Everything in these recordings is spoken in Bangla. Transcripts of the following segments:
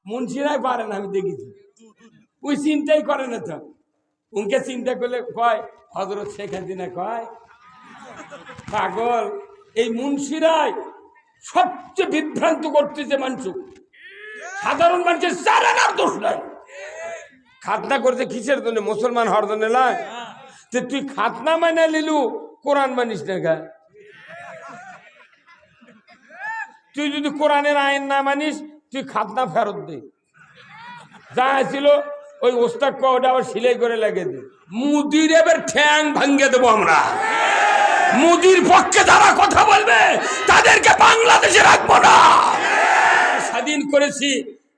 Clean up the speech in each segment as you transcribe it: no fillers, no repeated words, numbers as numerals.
মুন্সিরাই পারে না, আমি দেখেছি। ওই চিন্তাই করে না তো। উনকে চিন্তা করলে কয় হযরত শেখ হাসিনা কয় পাগল। এই মুন্সিরাই সবচেয়ে বিভ্রান্ত করতেছে মানুষ। সাধারণ মানুষের চারানার দোষ নাই। খাতনা করছে কিসের জন্য? মুসলমান হওয়ার জন্য নয়। তুই খাতনা মানে নিলু, কোরআন মানিস না গা। তুই যদি কোরআনের আইন না মানিস, তুই খাতনা ফেরত দে। যা ছিল ওই ওস্তাদ ওটা আবার সিলাই করে লাগিয়ে দে। মুদির এবার ঠ্যাং ভাঙ্গে দেবো আমরা। মুদির পক্ষে যারা কথা বলবে তাদেরকে বাংলাদেশে রাখবো না। স্বাধীন করেছি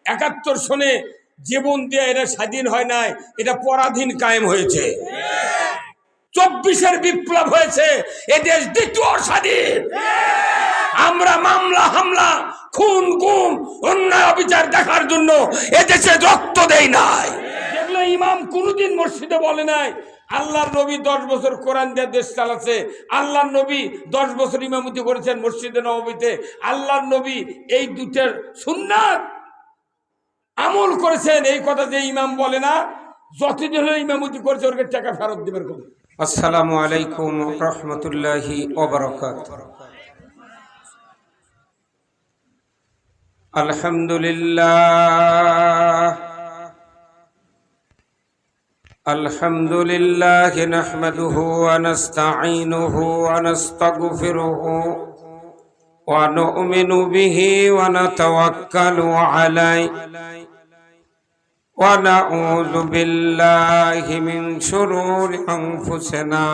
৭১ সনে, জীবন দিয়ে এটা স্বাধীন হয় নাই, এটা পরাধীন কায়েম হয়েছে। ২৪-এর বিপ্লব হয়েছে, এদেশ দ্বিতীয় স্বাধীন। আমরা মামলা হামলা, খুন গুম, অন্যায় অবিচার দেখার জন্য এদেশে রক্ত দেই নাই। যেগুলো ইমাম কোনদিন মসজিদে বলে নাই। আল্লাহর নবী 10 বছর কোরআন দিয়ে দেশ চালাচ্ছে। আল্লাহর নবী 10 বছর ইমামতি করেছেন মসজিদে নববীতে। আল্লাহর নবী এই দুটার সুন্নাত আমল করেছেন। এই কথা যে ইমাম বলে না, যতদিন হলো ইমামতি করেছে ওর টাকা ফেরত দিবেন। আসসালামু আলাইকুম রাহমাতুল্লাহি ওয়া বারাকাতুহু। আলহামদুলিল্লাহ নাহমাদুহু ওয়া নাস্তাঈনুহু ওয়া নাস্তাগফিরুহু ওয়া নু'মিনু বিহি ওয়া নাতাওয়াক্কালু আলাইহি ওয়া নাউযু বিল্লাহি মিন শুরুরি আনফুসিনা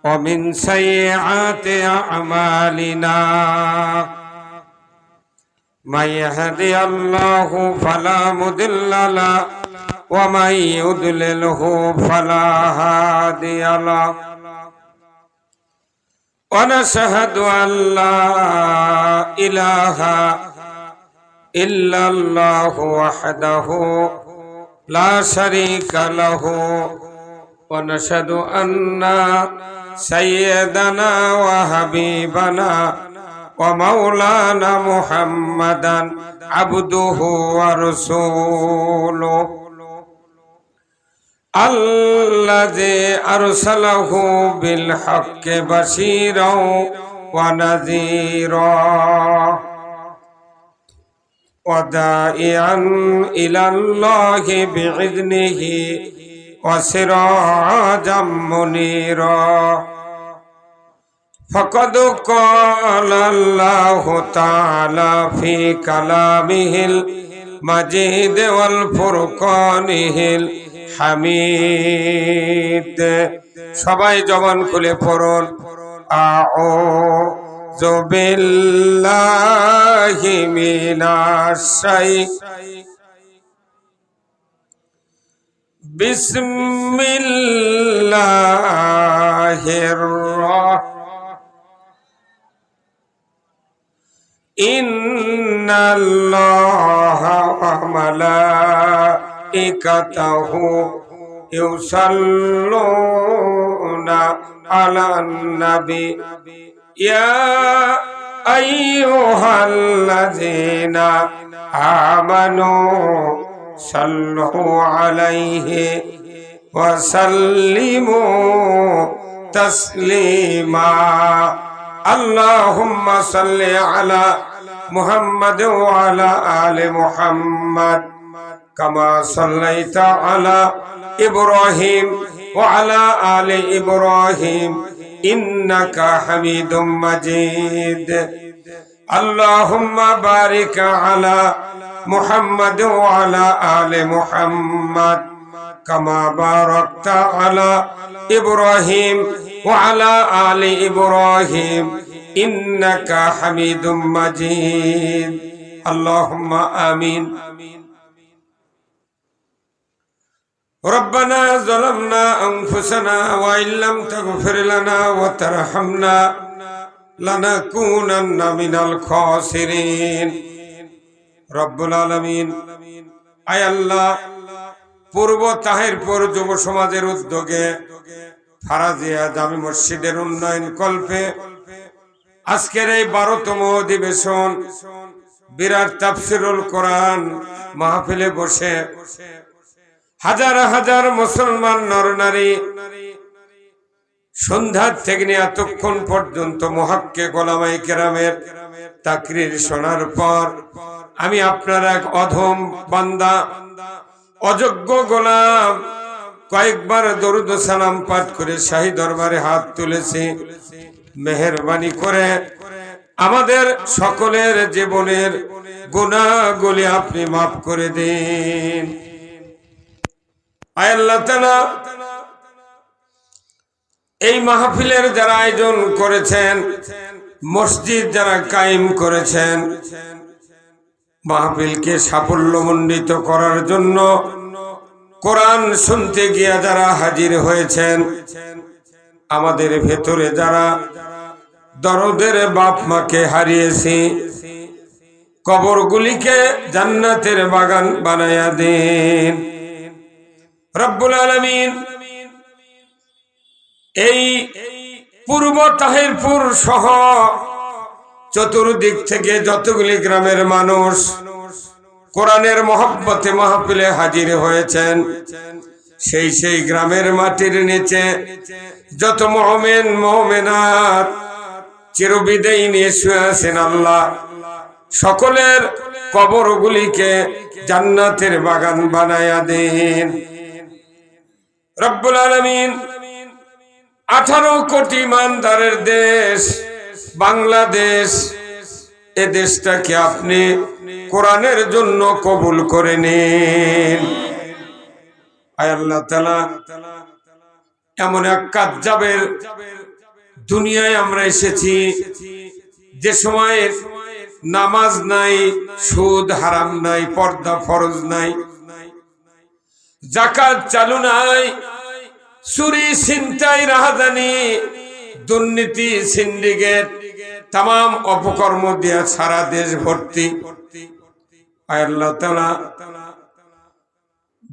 ওয়া মিন সাইয়্যাতি আ'মালিনা। من يهدي الله فلا مضل له ومن يضلله فلا هادي له ونشهد أن لا إله إلا الله وحده لا شريك له ونشهد أن سيدنا وحبيبنا ومولانا محمدا عبده ورسوله الذي أرسله بالحق بشيرا ونذيرا وداعيا إلى الله بإذنه وسراجا منيرا فقد قال الله تعالى في كلامه المجيد والفرقانه الحميد। সবাই জবান খুলে পড়ুন আউযু বিল্লাহি মিনাশ শাইতানির বিসমিল্লাহির রাহমানির ইন্নাল্লাহা ওয়া মালাইকাতাহু ইউসাল্লুনা আলান নবী ইয়া আইয়ুহাল্লাযীনা আমানু সাল্লু আলাইহি ওয়া সাল্লিমু তাসলিমা। اللهم صل على محمد وعلى آل محمد كما صليت على إبراهيم وعلى آل إبراهيم إنك حميد مجيد. اللهم بارك على محمد وعلى آل محمد كما باركت على إبراهيم وعلى آل إبراهيم إنك حميد مجيد. اللهم آمين. ربنا ظلمنا أنفسنا وإن لم تغفر لنا وترحمنا لنكونن من الخاسرين. رب العالمين আয় আল্লাহ, পূর্ব তাহিরপুর যুব সমাজের উদ্যোগে ফারাজিয়া জামি মসজিদের উন্নয়ন কল্পে আজকের এই 12তম অধিবেশন বিরাট তাফসিরুল কোরআন মাহফিলে বসে হাজার হাজার মুসলমান নরনারী সন্ধ্যার থেকে নিয়ে এতক্ষণ পর্যন্ত মুহাক্কিক উলামায়ে কেরামের তাকরীর শোনার পর আমি আপনার এক অধম বান্দা, অযোগ্য গোলাম, কয়েকবার দরুদ ও সালাম পাঠ করে শাহী দরবারে হাত তুলেছি। মেহেরবানি করে আমাদের সকলের জীবনের গুনাহগুলি আপনি মাফ করে দিন। আয় আল্লাহ তাআলা, এই মাহফিলের যারা আয়োজন করেছেন, মসজিদ যারা কায়েম করেছেন, মাহফিলকে সাফল্যমণ্ডিত করার জন্য কোরআন শুনতে গিয়ে যারা হাজির হয়েছেন, আমাদের ভেতরে যারা দরদের বাপ মাকে হারিয়েছি, কবরগুলিকে জান্নাতের বাগান বানায়া দিন রব্বুল আলামিন। এই পূর্ব তাহিরপুর সহ চতুর্দিক থেকে যতগুলি গ্রামের মানুষ কোরআনের মহব্বতে মাহফিলে হাজির হয়েছেন, সেই গ্রামের মাটির নিচে যত মুমিন মুমিনাত চিরবিদায় নিয়ে শুয়ে আছেন, আল্লাহ সকলের কবরগুলিকে জান্নাতের বাগান বানায়া দিন রব্বুল আলামিন। 18 কোটি ইমানদারের দেশ বাংলাদেশ, এ দেশটাকে আপনি কোরআনের জন্য কবুল করে নিন। আয় আল্লাহ তাআলা, এমন এক কাজ্জাবের দুনিয়ায় আমরা এসেছি যে সময় নামাজ নাই, সুদ হারাম নাই, পর্দা ফরজ নাই, যাকাত চালু নাই, চুরি ছিনতাই রাহাজানি দুর্নীতি সিন্ডিকেট তাম অপকর্ম দিয়া সারা দেশ ভর্তি। আয় আল্লাহ তাআলা,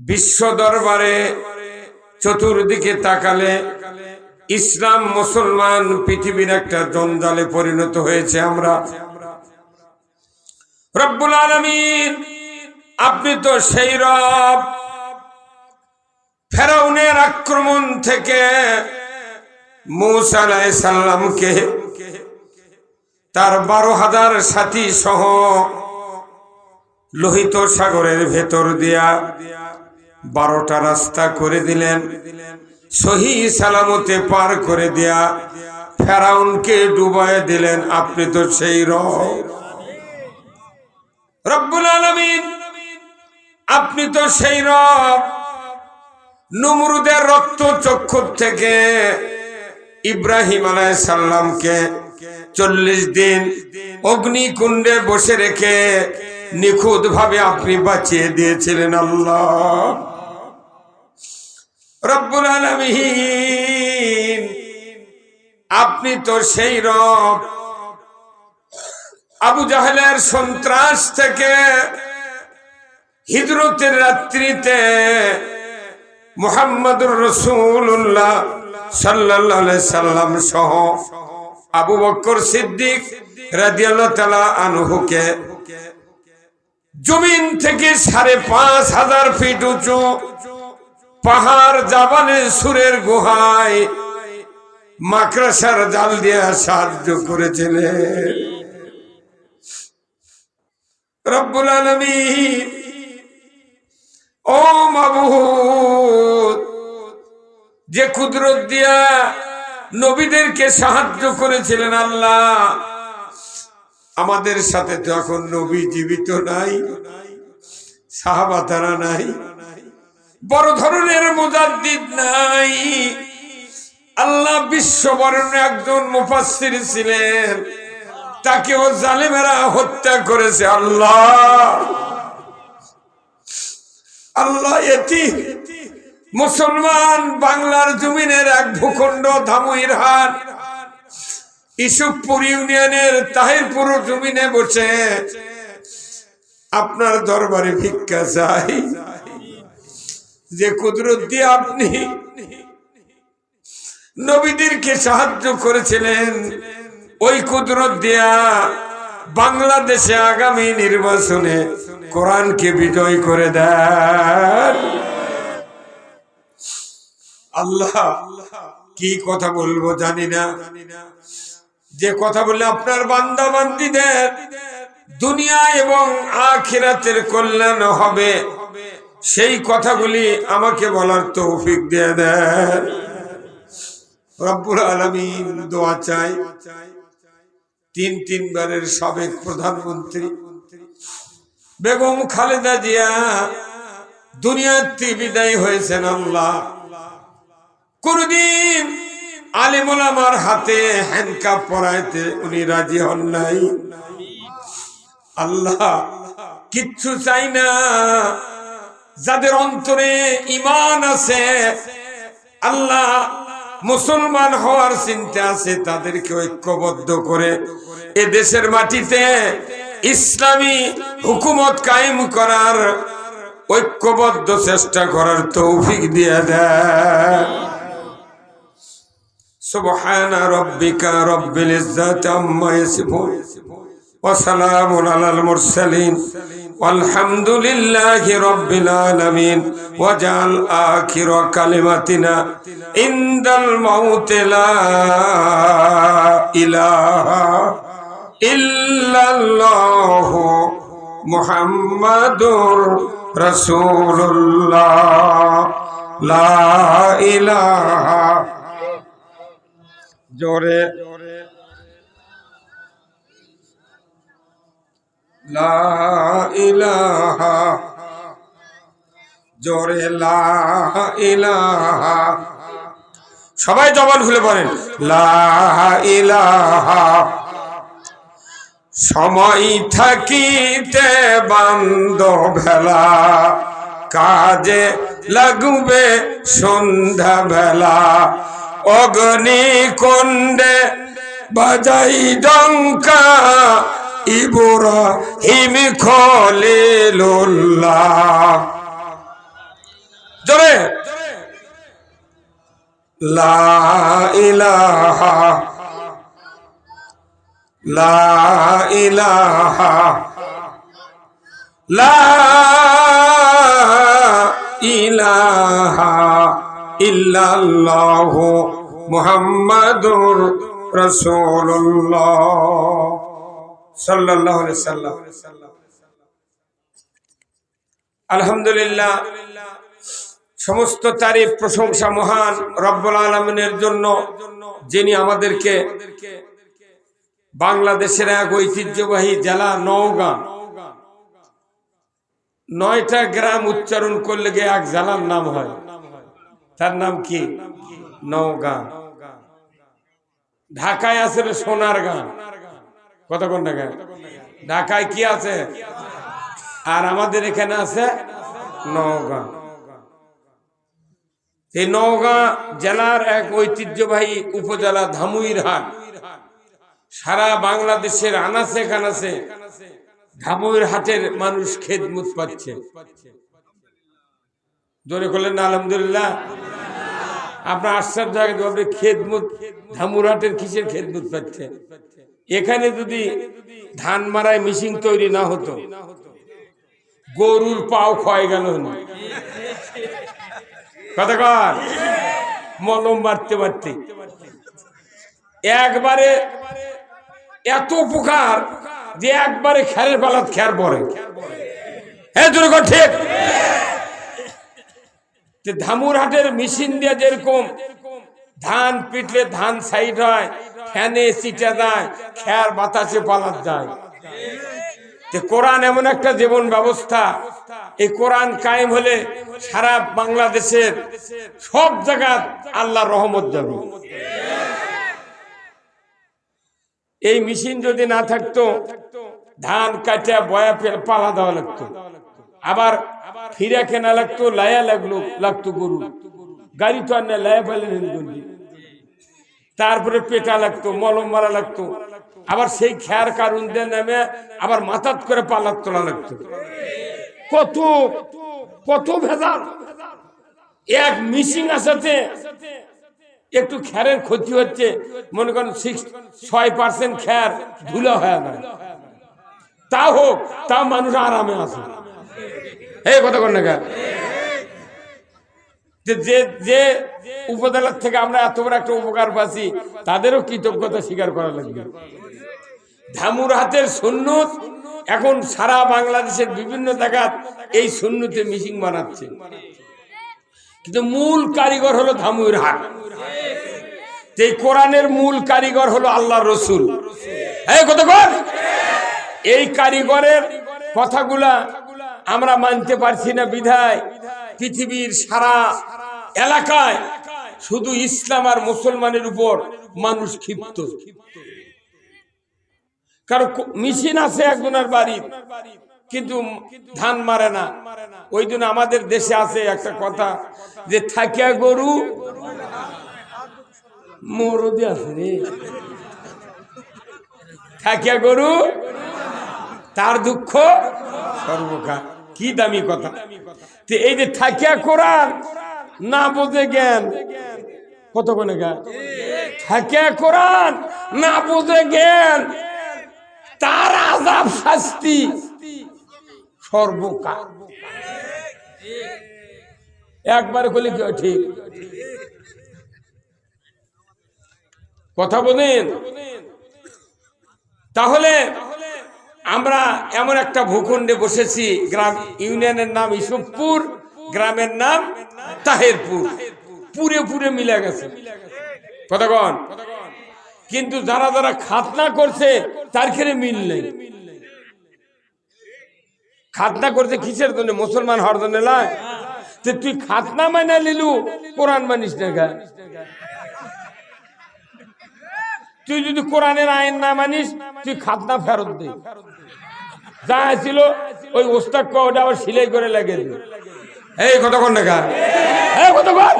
বিশ্ব দরবারে চতুর্দিকে তাকালে ইসলাম মুসলমান পৃথিবীর একটা জঞ্জালে পরিণত হয়েছে। আমরা রব্বুল আলামিন, আপনি তো সেই রব, ফেরাউনের আক্রমণ থেকে মূসা আলাইহিস সালামকে তার 12,000 সাথী সহ লোহিত সাগরের ভেতর দিয়া 12টা রাস্তা করে দিলেন, সহি সালামতে পার করে দিয়া ফেরাউনকে ডুবায় দিলেন। আপনি তো সেই রব্বুল আলামিন, আপনি তো সেই রব। নমরুদের রক্ত চক্ষু থেকে ইব্রাহিম আলাইহিস সালামকে 40 দিন অগ্নিকুণ্ডে বসে রেখে নিখুঁত ভাবে আপনি বাঁচিয়ে দিয়েছিলেন। আল্লাহ রব্বুল আলামিন, আপনি তো সেই রব। আবু জাহেলের সন্ত্রাস থেকে হিজরতের রাত্রিতে মুহাম্মদুর রাসূলুল্লাহ সাল্লাল্লাহু আলাইহি সাল্লাম সহ আবু বকর সিদ্দিক রাদিয়াল্লাহু তাআলা আনহুকে জমিন থেকে 5,500 ফিট উঁচু পাহাড় জাবালে সুরের গুহায় মাকড়সার জাল দিয়ে সাহায্য করেছিলেন। রব্বুল আলামিন, ও মাবুদ, যে কুদরত দিয়া নবীদেরকে সাহায্য করেছিলেন, আল্লাহ আমাদের সাথে তো এখন নবী জীবিত নাই, সাহাবা তারা নাই, বড় ধরনের মুজাদ্দিদ নাই। আল্লাহ বিশ্ববরণ্য একজন মুফাসসির ছিলেন, তাকেও জালেমেরা হত্যা করেছে। আল্লাহ এটি মুসলমান বাংলার জমিনের এক ভূখণ্ড ধামইরহাট ইসুফপুর ইউনিয়নের তাহিরপুর জমিনে বসে আপনার দরবারে ভিক্ষা চাই। যে কুদরত দিয়ে আপনি নবীদেরকে সাহায্য করেছিলেন, ওই কুদরত দিয়া বাংলাদেশে আগামী নির্বাচনে কোরআনকে বিজয় করে দেন। আল্লাহ কি কথা বলবো জানি না, যে কথা বললে আপনার বান্দা বান্দীদের দুনিয়া এবং আখিরাতের কল্যাণ হবে, সেই কথাগুলি আমাকে বলার তৌফিক দিয়ে দেন রব্বুল আলামিন। দোয়া চাই তিনবারের সাবেক প্রধানমন্ত্রী বেগম খালেদা জিয়া দুনিয়াতে বিদায় হয়েছেন। আল্লাহ কোনদিন আলেম ওলামার হাতে হ্যান্ডকাপ পরাইতে উনি রাজি হন নাই। আল্লাহ কিচ্ছু চাই না, যাদের অন্তরে ঈমান আছে, আল্লাহ মুসলমান হওয়ার চিন্তা আছে, তাদেরকে ঐক্যবদ্ধ করে এ দেশের মাটিতে ইসলামী হুকুমত কায়েম করার ঐক্যবদ্ধ চেষ্টা করার তৌফিক দিয়ে দেন। সুবহানা রাব্বিকা রাব্বিল ইজ্জাতি আম্মা ইয়াসিফুন ওয়া সালামুন আলাল মুরসালিন ওয়ালহামদুলিল্লাহি রাব্বিল আলামিন। ওয়াজআল আখিরা কালিমাতিনা ইনদাল মাউতি লা ইলাহা ইল্লাল্লাহু মুহাম্মাদুর রাসূলুল্লাহ লা ইলাহা। জোরে লা ইলাহা, জোরে লা ইলাহা। সবাই জবান খুলে পড়েন লা ইলাহা। সময় থাকিতে বান্ধব ভেলা, কাজে লাগবে সন্ধ্যা বেলা। অগ্নি কুণ্ডে বাজাই ডঙ্কা, ইব্রাহিম খলিলুল্লাহ। জোরে লা ইলাহা, লা ইলাহা, লা ইলাহা ইল্লাল্লাহু মুহাম্মাদুর রাসূলুল্লাহ সাল্লাল্লাহু আলাইহি সাল্লাম। আলহামদুলিল্লাহ, সমস্ত তারিফ প্রশংসা মহান রব্বুল আলামিনের জন্য, যিনি আমাদেরকে বাংলাদেশের এক ঐতিহ্যবাহী জেলা নওগাঁ, 9টা গ্রাম উচ্চারণ করলে গিয়ে এক জেলার নাম হয়, তার নাম কি? নওগাঁ। ঢাকায় আছে সোনার গাঁ, কতক্ষণ ঢাকায়? ঢাকায় কি আছে? আর আমাদের এখানে আছে নওগাঁ। এই নওগাঁ জেলার এক ঐতিহ্যবাহী উপজেলা ধামুইরহাট। সারা বাংলাদেশের আনাচে কানাচে ধামুইরহাটের মানুষ খেদমত পাচ্ছে। জোরে করলেন না আলহামদুলিল্লাহ। আপনার আশ্চর্য হবে, খেদমত ধামুইরহাটের কিসের খেদমত পাচ্ছে? এখানে যদি ধান মারায় মেশিন তৈরি না হতো, গরুর পাও ক্ষয় গেল না। কথা কর, মলম মারতে মারতে একবারে এত উপকার যে একবারে খেরের পালাত খের পরে। হ্যাঁ জোরে কর, ঠিক। ধামুরহাটের মেশিন দিয়ে যেরকম ধান পিটলে ধান সাইড হয়, ফ্যানে চিটা যায়, খের বাতাসে পালাত যায়। কোরআন এমন একটা জীবন ব্যবস্থা, এই কোরআন কায়েম হলে সারা বাংলাদেশের সব জায়গায় আল্লাহর রহমত যাবে। এই মেশিন যদি না থাকতো, ধান কাটিয়া বয়া পালা দেওয়া লাগতো, আবার ফিরা কেনা লাগতো, লায়া লাগতো গরু, গাড়ি তো আর না, লায়া ফেলেন, তারপরে পেটা লাগতো, মলম মারা লাগতো, আবার সেই খেয়ার কারণ দিয়ে নামে আবার মাথাত করে পালাত তোলা লাগতো। কত কত ভেজাল। এক মিশিং আসাতে একটু খেরের ক্ষতি হচ্ছে, মনে করেন 6% খের ধুলা হয়ে যায়। তা হোক, তা মানুষ আরামে আছে। এই কথা কন না কেন? যে যে উপজেলার থেকে আমরা এত বড় একটা উপকার পাচ্ছি, তাদেরও কৃতজ্ঞতা স্বীকার করা লাগবে। ধামুর হাতের সুন্নত এখন সারা বাংলাদেশের বিভিন্ন জায়গা এই সুন্নতে মিশিং বানাচ্ছে, কিন্তু মূল কারিগর হলো ধামুর হাট। এই কোরআনের মূল কারিগর হলো আল্লাহ রসুল। এই কতক্ষণ এই কারিগরের কথাগুলা আমরা মানতে পারছি না বিধায় পৃথিবীর সারা এলাকায় শুধু ইসলাম আর মুসলমানের উপর মানুষ ক্ষিপ্ত। কারণ মেশিন আছে একজনের বাড়ির, কিন্তু ধান মারে না। ওই জন্য আমাদের দেশে আছে একটা কথা যে থাকিয়া গরু মরদে আছে রে, থাকিয়া গরু তার দুঃখ সর্বকাল। কি দামি কথা! এই যে থাকিয়া কোরআন না বোঝে জ্ঞান, কত কোনে জ্ঞান, থাকিয়া কোরআন না বোঝে জ্ঞান, তার আযাব শাস্তি সর্বকাল। একবারে বলি ঠিক কথা বলেন। তাহলে আমরা এমন একটা ভূখণ্ডে বসেছি, গ্রাম ইউনিয়নের নাম ইসবপুর, গ্রামের নাম তাহেরপুর, পুরে পুরে মিলে গেছে কতক্ষণ। কিন্তু যারা যারা খাতনা করছে তার ক্ষেত্রে মিল নেই। খাতনা করছে কিসের জন্য? মুসলমান হওয়ার জন্য নয়। তুই খাতনা মানে নিলু, কোরআন মানিস না গা। তুই যদি কোরআনের আইন না মানিস, তুই খাতনা ফেরত দে। যা ছিল ওই ওস্তাদ ওটা আবার সিলাই করে লাগে। এই কতক্ষণ দেখা, এই কতক্ষণ।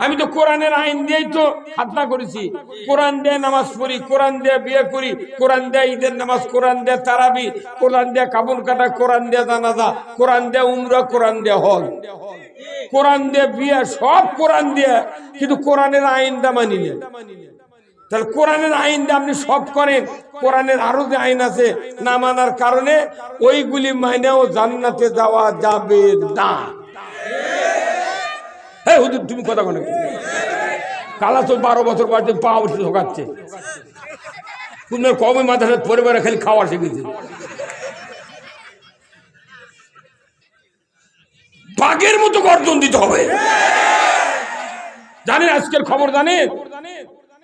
আমি তো কোরআনের আইন দিয়েই তো খাতনা করেছি। কোরআন দিয়ে নামাজ পড়ি, কোরআন দিয়ে বিয়ে করি, কোরআন দিয়ে ঈদের নামাজ, কোরআন দিয়ে তারাবি, কোরআন দিয়ে কাপড় কাটা, কোরআন দিয়ে জানাজা, কোরআন দিয়ে উমরা, কোরআন দিয়ে হজ, কোরআন দিয়ে বিয়ে, সব কোরআন দিয়ে। কিন্তু কোরআনের আইনটা মানি না। তাহলে কোরআনের আইন দিয়ে আপনি সব করেন, কোরআনের আরো যে আইন আছে না মানার কারণে ওইগুলি মানেও জান্নাতে যাওয়া যাবে না। হুজুর তুমি কথা বলে কালা তো 12 বছর বাড়িতে পা উঠে ঢোকাচ্ছে, তোমার কবে মাথাটা পরিবারে খালি খাওয়া শিখেছে। বাঘের মতো গর্জন দিতে হবে। জানেন আজকের খবর জানেন?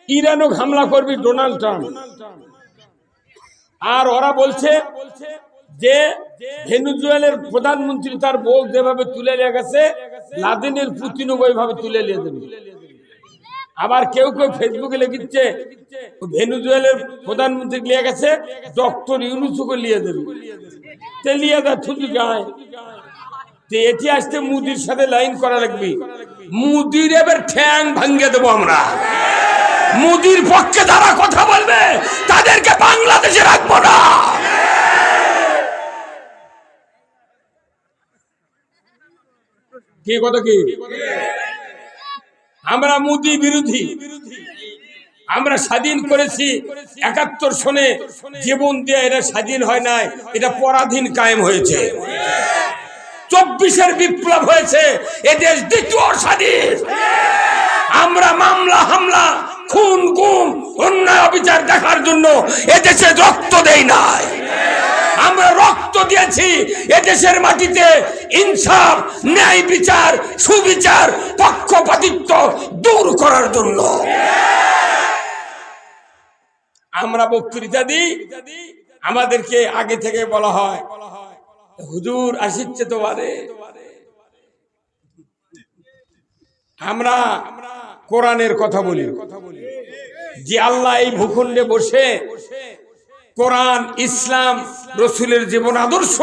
ইরানও হামলা করবি ডোনাল্ড ট্রাম্প। আর ওরা বলছে যে ভেনেজুয়েলার প্রধানমন্ত্রী তার বউ যেভাবে তুলে নিয়ে গেছে, লাদেনের পুতিনও ওইভাবে তুলে নিয়ে যাবে। আবার কেউ কেউ ফেসবুকে লিখছে ভেনেজুয়েলার প্রধানমন্ত্রী নিয়ে গেছে, ডক্টর ইউনূসকে নিয়ে যাবে। লিয়ে যা থুতু যায়। এটি আসতে মুদির সাথে লাইন করা লাগবে। মুদির এবার ঠ্যাং ভাঙ্গে দেবো আমরা। মুদির পক্ষে যারা কথা বলবে তাদেরকে বাংলাদেশে রাখবো না। কি কথা কি? আমরা মুদি বিরোধী। আমরা স্বাধীন করেছি 71 সনে, জীবন দিয়ে এটা স্বাধীন হয় নাই, এটা পরাধীন কায়েম হয়েছে। 24-এর বিপ্লব হয়েছে, এদেশ দ্বিতীয় স্বাধীন। আমরা মামলা হামলা, খুন গুম, অন্যায় অবিচার দেখার জন্য এদেশে রক্ত দেই নাই। আমরা রক্ত দিয়েছি এদেশের মাটিতে ইনসাফ, ন্যায় বিচার, সুবিচার, পক্ষপাতিত্ব দূর করার জন্য। আমরা বক্তৃতা দিই, আমাদেরকে আগে থেকে বলা হয় হুজুর আসিচ্ছে তো বারে। আমরা কোরআনের কথা বলি যে আল্লাহ এই ভূখণ্ডে বসে কোরআন, ইসলাম, রসুলের জীবন আদর্শ,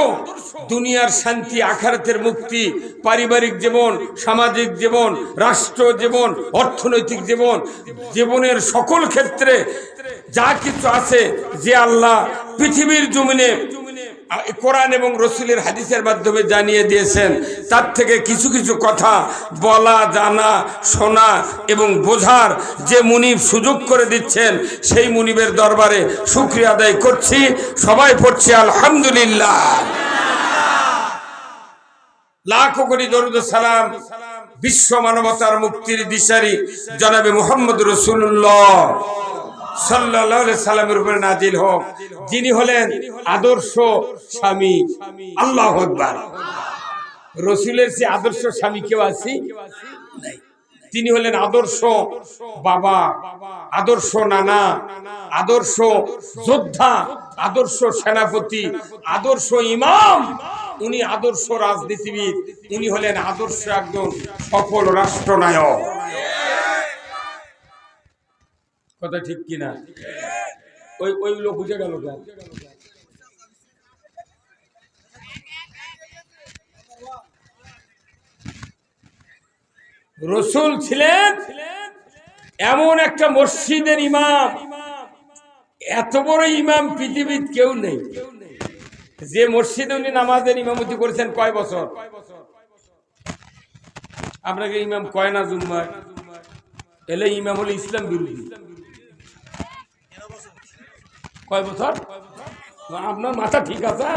দুনিয়ার শান্তি, আখিরাতের মুক্তি, পারিবারিক জীবন, সামাজিক জীবন, রাষ্ট্র জীবন, অর্থনৈতিক জীবন, জীবনের সকল ক্ষেত্রে যা কিছু আছে, যে আল্লাহ পৃথিবীর জমিনে কোরআন এবং রসুলের হাদিসের মাধ্যমে জানিয়ে দিয়েছেন, তার থেকে কিছু কিছু কথা বলা, জানা, শোনা এবং বোঝার যে মুনিব সুযোগ করে দিচ্ছেন, সেই মুনিবের দরবারে শুকরিয়া আদায় করছি। সবাই পড়ছি আলহামদুলিল্লাহ। লাখো কোটি দরুদ ও সালাম বিশ্ব মানবতার মুক্তির দিশারি জনাবে মুহাম্মদ রাসূলুল্লাহ সাল্লাল্লাহু আলাইহি সাল্লামের উপরে নাজিল হোক, যিনি হলেন আদর্শ স্বামী। আল্লাহু আকবার। রাসূলের যে আদর্শ স্বামী কেউ আছে? নাই। তিনি হলেন আদর্শ বাবা, আদর্শ নানা, আদর্শ যোদ্ধা, আদর্শ সেনাপতি, আদর্শ ইমাম, উনি আদর্শ রাজনীতিবিদ, উনি হলেন আদর্শ একজন সফল রাষ্ট্রনায়ক। কথা ঠিক কিনা? ওই লোক বুঝে গেল। রসুল ছিলেন এমন একটা মসজিদের ইমাম, এত বড় ইমাম পৃথিবীর কেউ নেই। যে মসজিদে উনি নামাজের ইমামতি করেছেন কয় বছর? আপনাকে ইমাম কয় না জুম্মায়? এলে ইমাম হলো ইসলাম বিরোধী। কয় বছর? আপনার মাথা ঠিক আছে?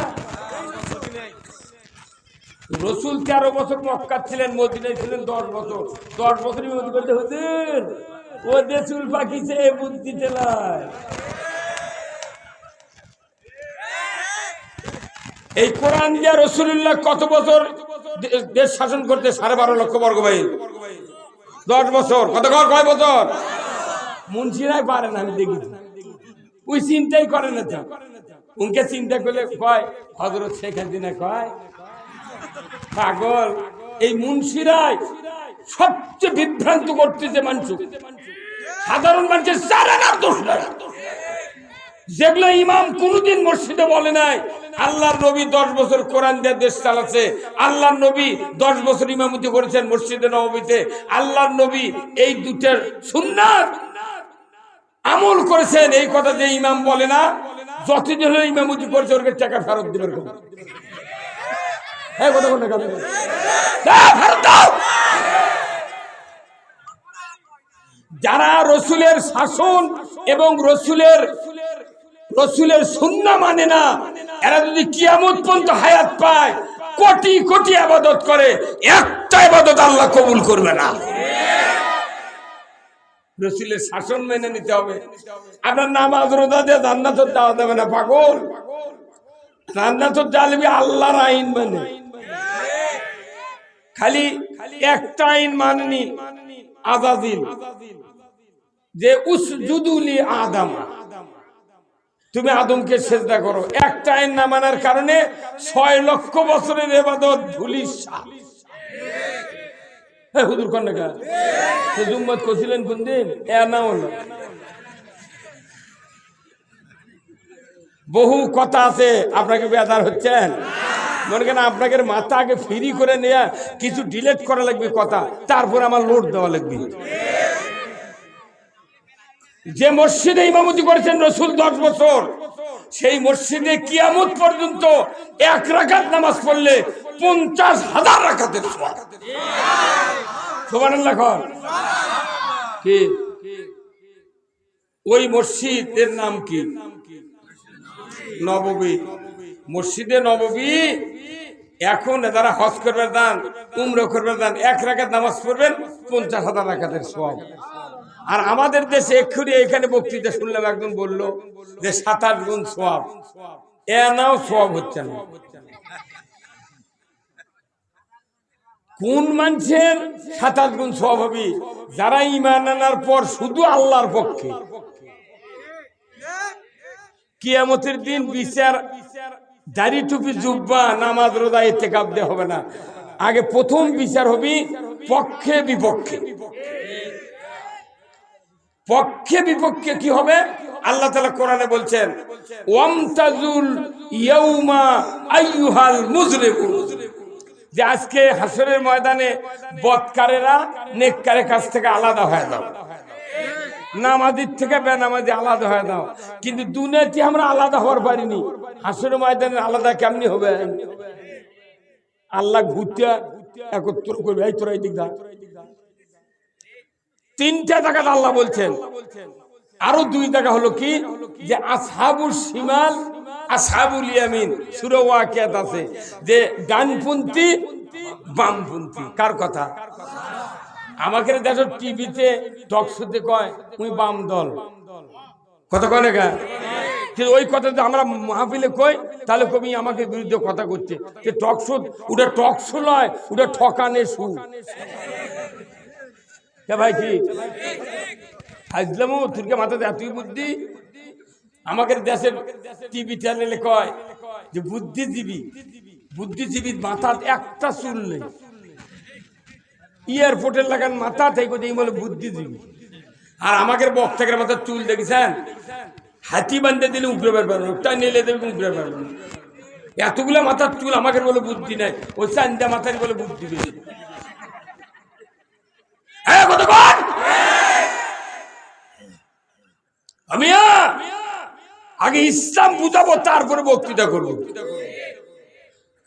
রসুল 13 বছর মক্কা ছিলেন, মদিনায় ছিলেন 10 বছর। 10 বছর ইমামতি করতে হতেন। ও দেশুল পাকিছে বুদ্ধি তেলায়। এই কোরআন দিয়ে রাসূলুল্লাহ কত বছর দেশ শাসন করতে? 12.5 লক্ষ বর্গ মাইল। 10 বছর। কয় বছর? মুন্সিরাই পারে না, আমি দেখেছি। ওই চিন্তাই করে না। উনকে চিন্তা করলে কয় হযরত শেখ হাসিনা কয় পাগল। এই মুন্সিরাই সবচেয়ে বিভ্রান্ত করতেছে মানুষ, সাধারণ মানুষের চারানার দোষ নাই। যেগুলো ইমাম কোনদিন মসজিদে বলে নাই। আল্লাহর নবী 10 বছর কোরআন দিয়ে দেশ চালাচ্ছে। আল্লাহর নবী 10 বছর ইমামতি করেছেন মসজিদে নববীতে। আল্লাহর নবী এই দুটার সুন্নাত আমল করেছেন। এই কথা যে ইমাম বলে না, যতদিন হলে ইমামতি করেছে ওর টাকা ফেরত দিবেন। যারা রসুলের শাসন এবং রসুলের সুন্নাহ মানে না, এরা যদি কিয়ামত পর্যন্ত হায়াত পায়, কোটি কোটি ইবাদত করে, একটা ইবাদত আল্লাহ কবুল করবে না। রসুলের শাসন মেনে নিতে হবে। আপনার নামাজ রোজা দিয়ে জান্নাতের যাওয়া যাবে না পাগল। জান্নাতের যাবে আল্লাহর আইন মানে। খালি একটা আইন মাননি, আযাজিল, যে উসজুদুলি আদম, তুমি আদমকে সিজদা করো। একটা আইন না মানার কারণে 6 লক্ষ বছরের ইবাদত ধুলিস। হুজুর কোন না জুম্মত করছিলেন কোন দিন? বহু কথা আছে, আপনাকে বেদার হচ্ছেন। মনে করেন আপনাকে মাথা আগে ফ্রি করে নেয়া, কিছু ডিলেট করা লাগবে কথা, তারপর আমার লোড দেওয়া লাগবে। যে মসজিদে ইমামতি করেছেন রসুল 10 বছর, সেই মসজিদে কিয়ামত পর্যন্ত 1 রাকাত নামাজ পড়লে 50,000 রাকাতের সওয়াব। সুবহানাল্লাহ। কি ওই মসজিদের নাম কি? নববী। মসজিদে নববী। এখন যারা হজ করবে দান, উমরা করবে দান, 1 রাকাত নামাজ পড়বেন 50,000 রাকাতের সওয়াব। আর আমাদের দেশে এক্ষুনি এখানে বক্তৃতা শুনলাম, একজন বলল যে 7-8 গুণ সওয়াব। নাও সওয়াব হচ্ছে না। কোন মানুষের 7-8 গুণ সওয়াব হবে? যারা ঈমান আনার পর শুধু আল্লাহর পক্ষে। কিয়ামতের দিন বিচার দাড়ি টুপি জুব্বা নামাজ রোজা ইতিকাফ দিয়ে হবে না। আগে প্রথম বিচার হবে পক্ষে বিপক্ষে। পক্ষে বিপক্ষে কি হবে? আল্লাহ তাআলা কোরআনে বলছেন, ওয়ামতাজুল ইয়াউমা আইয়ুহাল মুজরিমুন, যে আজকে হাসরের ময়দানে বদকারেরা নেককারের কাছ থেকে আলাদা হয়ে যাবে। নামাজির থেকে বেনামাজি আলাদা হয়ে দাও, কিন্তু দুনিয়াতে আমরা আলাদা হওয়ার পারিনি। হাসরের ময়দানে আলাদা কেমনি হবে? আল্লাহ ঘুরতে একত্র করবে, এই তোরা এই দিক দা। তিনটা জায়গাতে আল্লাহ বলছেন, আরো দুই জায়গা হলো কি, যে আসহাবুস শিমাল আসহাবুল ইয়ামিন সূরা ওয়াকিয়াত আছে, যে ডানপন্থী বামপন্থী। কার কথা? আমাকে দেখো টিভিতে টক শোতে কয় ওই বাম দল, কথা কয় না গা? কিন্তু ওই কথা যদি আমরা মাহফিলে কই তাহলে কবি আমাকে বিরুদ্ধে কথা করছে, যে টক শো, ওটা টক শো নয়, ওটা ঠকানে শু। ভাই কি হাজলামু তুরকে মাথাতে এতই বুদ্ধি? আমাদের দেশের টিভি চ্যানেলে কয় যে বুদ্ধিজীবী, বুদ্ধিজীবীর মাথার একটা চুল নেই, এয়ারপোর্টের লাগান মাথা থেকে বলে বুদ্ধিজীবী। আর আমাদের বক্তাকের মাথার চুল দেখেছেন, হাতি বান্ধে দিলে উপরে পারবেন, ওটা নিলে দেবে উপরে পারবেন। এতগুলো মাথার চুল আমাকে বলে বুদ্ধি নাই, ওই চান্দা মাথার বলে বুদ্ধি বেশি। আমি আগে ইসলাম বুঝাবো, তারপরে বক্তৃতা করব।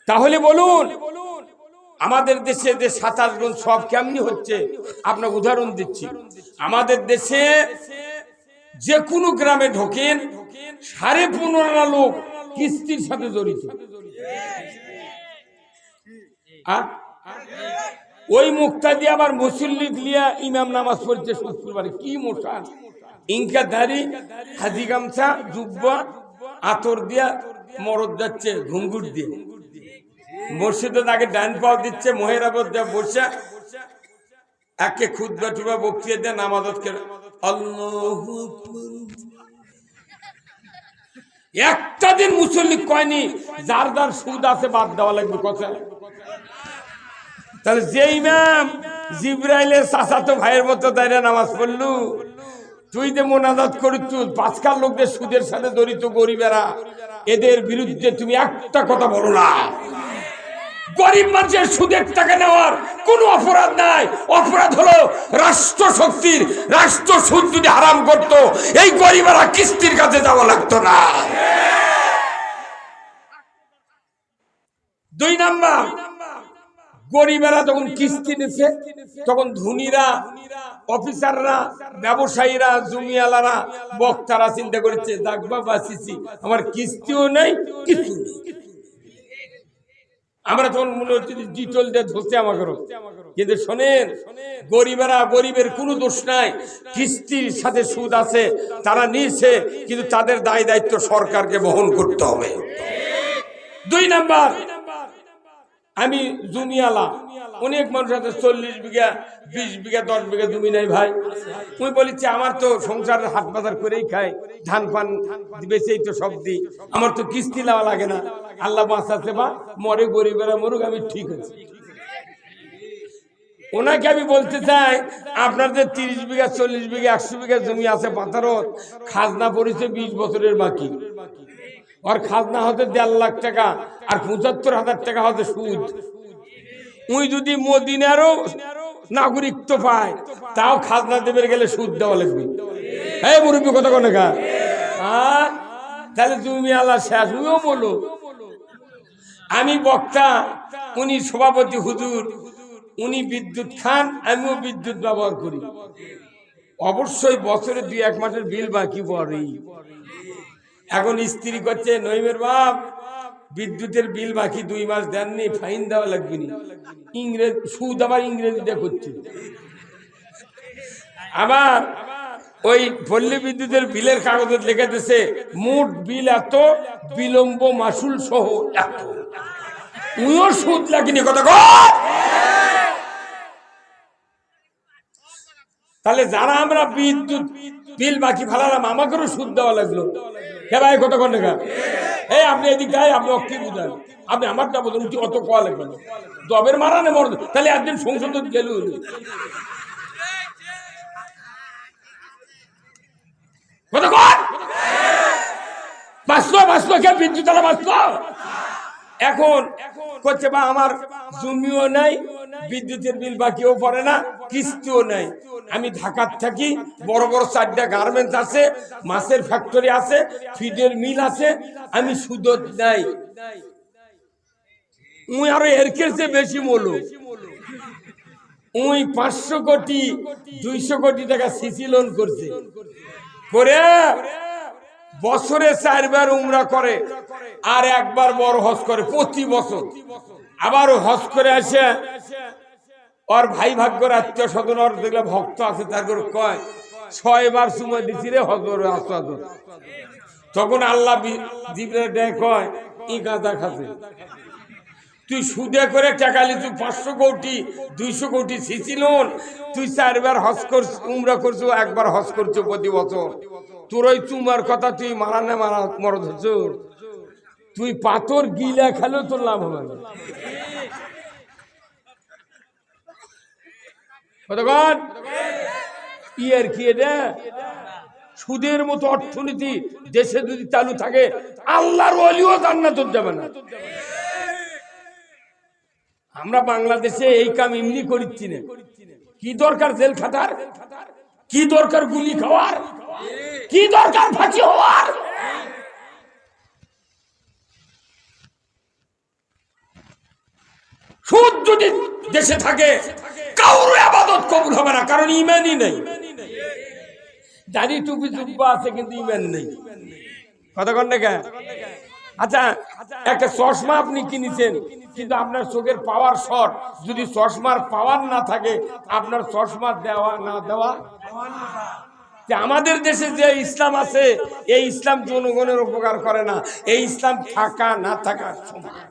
তাহলে বলুন আমাদের দেশে যে 27 গুণ সব কেমনি হচ্ছে? আপনার উদাহরণ দিচ্ছি। আমাদের দেশে যে কোনো গ্রামে ঢোকেন 15.5 লোক কিস্তির সাথে জড়িত। ওই মুক্তা দিয়ে আবার মুসল্লি দিয়া ইমাম নামাজ পড়ছে শুক্রবারে। কি মশান, ইনকা দাড়ি, হাজি গামছা, জুব্বা, আতর দিয়া মরদ যাচ্ছে ঘুঙ্গুর দিয়ে। মসজিদে তাকে ডান পাও দিচ্ছে, মহেরাবত দেয়া বসে একে খুদবা টুবা বক্তৃতা দিয়ে নামাজতকে আল্লাহু একটা দিন মুসল্লি কয়নি যার যার সুদ আছে বাদ দেওয়া লাগবে কথা। তাহলে যে ইমাম জিব্রাইলের চাচাতো ভাইয়ের মতো দাঁড়িয়ে নামাজ পড়লু, তুই যে মোনাজাত করছু 5 লোকদের সুদের সাথে জড়িত গরিবেরা, এদের বিরুদ্ধে তুমি একটা কথা বলো না। গরিব মানুষের সুদের টাকা নেওয়ার কোনো অপরাধ নাই। অপরাধ হলো রাষ্ট্র শক্তির। রাষ্ট্র সুদ যদি হারাম করত, এই গরিবেরা কিস্তির কাছে যাওয়া লাগতো না। 2 নাম্বার, গরিবেরা যখন কিস্তি নিচ্ছে তখন ধনীরা, অফিসাররা, ব্যবসায়ীরা, জমিওয়ালারা, বক্তারা চিন্তা করেছে দেখবা বাঁচিছি, আমার কিস্তিও নেই, কিছু নেই। আমরা তখন মনে হচ্ছে ডিটল দিয়ে ধরছে আমাকে। কিন্তু শোনেন, গরিবেরা, গরিবের কোনো দোষ নাই, কিস্তির সাথে সুদ আছে, তারা নিয়েছে, কিন্তু তাদের দায় দায়িত্ব সরকারকে বহন করতে হবে। 2 নাম্বার, আমি জমিওয়ালা, অনেক মানুষ আছে 40 বিঘা, 20 বিঘা, 10 বিঘা জমি নাই ভাই। আমি বলেছি আমার তো সংসারের হাট বাজার করেই খাই, ধান পান বেচেই তো সব দিই, আমার তো কিস্তি নেওয়া লাগে না। আল্লাহ বাঁচাচ্ছে, বা মরে গরিবেরা মরুক, আমি ঠিক আছে। ওনাকে আমি বলতে চাই, আপনার যে 30 বিঘা, 40 বিঘা, 100 বিঘা জমি আছে পাথারত, খাজনা পড়েছে 20 বছরের বাকি। আর খাজনা হতে 1.5 লাখ টাকা, আর 75,000 টাকা হতে সুদ। উই যদি মদিনারও নাগরিকত্ব পায়, তাও খাজনা দেবে গেলে সুদ দেওয়া লাগবে। এই মুরব্বী কথা কোন গা? তাহলে তুমি আল্লাহ শেষ। উইও বলো আমি বক্তা, উনি সভাপতি হুজুর, উনি বিদ্যুৎ খান, আমিও বিদ্যুৎ ব্যবহার করি। অবশ্যই বছরে 2-1 মাসের বিল বাকি পড়ে। এখন স্ত্রী করছে, নইমের বাপ বিদ্যুতের বিল বাকি 2 মাস দেননি, ফাইন দেওয়া লাগবে না। ইংরেজ সুদ আবার ইংরেজিতে করছে। আবার ওই পল্লী বিদ্যুতের বিলের কাগজে লেখা দিয়েছে মোট বিল এত, বিলম্ব মাসুল সহ এত। উইও সুদ লাগেনি কথা। তাহলে যারা আমরা বিদ্যুৎ বিল বাকি ফেলালাম, আমাকেও সুদ দেওয়া লাগলো। হে ভাই কত কোন টাকা? এই আপনি এদিক গায়ে, আপনি কি বুঝান? আপনি আমারটা বলুন, অত কোয়া লাগবে না, দবের মারানে মর। তাহলে একদিন সংসদ গেল, বাঁচলো বাঁচলো, কে বিদ্যুৎ বাঁচলো? এখন করছে বা আমার জমিও নাই, বিদ্যুতের বিল বাকিও পড়ে না, কিস্তিও নাই। আমি ঢাকার থাকি, বড় বড় 4টা গার্মেন্টস আছে, মাছের ফ্যাক্টরি আছে, ফিডের মিল আছে, আমি সুদত নাই। উই আরো এর কেসে বেশি বলো, উই 500 কোটি 200 কোটি টাকা সিসি লোন করছে, করে বছরে 4 বার উমরা করে আর 1 বার বড় হজ করে প্রতি বছর। আবার হজ করে আসে, ওর ভাই ভাগ্যর আত্মীয় স্বজন ওর দেখলে ভক্ত আছে, তার করে কয় 6 বার সময় দিছি রে হজর আসাদ। তখন আল্লাহ জিবরাইল ডেকে কয় ই গাঁজা খাচ্ছে, তুই সুদে করে টাকা লিছু 500 কোটি 200 কোটি সিসি লোন, তুই 4 বার হজ করছ, উমরা করছো, 1 বার হজ করছো প্রতি বছর। তোর ওই চুমার কথা তুই মারা না মারা মরদ হচ্ছ, তুই পাথর গিলা খেলেও তোর লাভ হবে না। কতক্ষণ ইয়ের কি এটা সুদের মতো অর্থনীতি দেশে যদি চালু থাকে, আল্লাহর ওলিও জান্নাতে যাবে না। আমরা বাংলাদেশে এই কাম এমনি করিচ্ছি না। কি দরকার জেল খাটার, কি দরকার গুলি খাওয়ার, কি দরকার ফাঁসি হওয়ার? সুদ যদি দেশে থাকে কারো ইবাদত কবুল হবে না, কারণ ঈমানই নেই। দাড়ি টুপি জুব্বা আছে কিন্তু ঈমান নেই। কতক্ষণ দেখা? আচ্ছা, একটা চশমা আপনি কিনেছেন কিন্তু আপনার চোখের পাওয়ার শর্ট, যদি চশমার পাওয়ার না থাকে আপনার চশমা দেওয়া না দেওয়া। আমাদের দেশে যে ইসলাম আছে, এই ইসলাম জনগণের উপকার করে না, এই ইসলাম থাকা না থাকার সমান।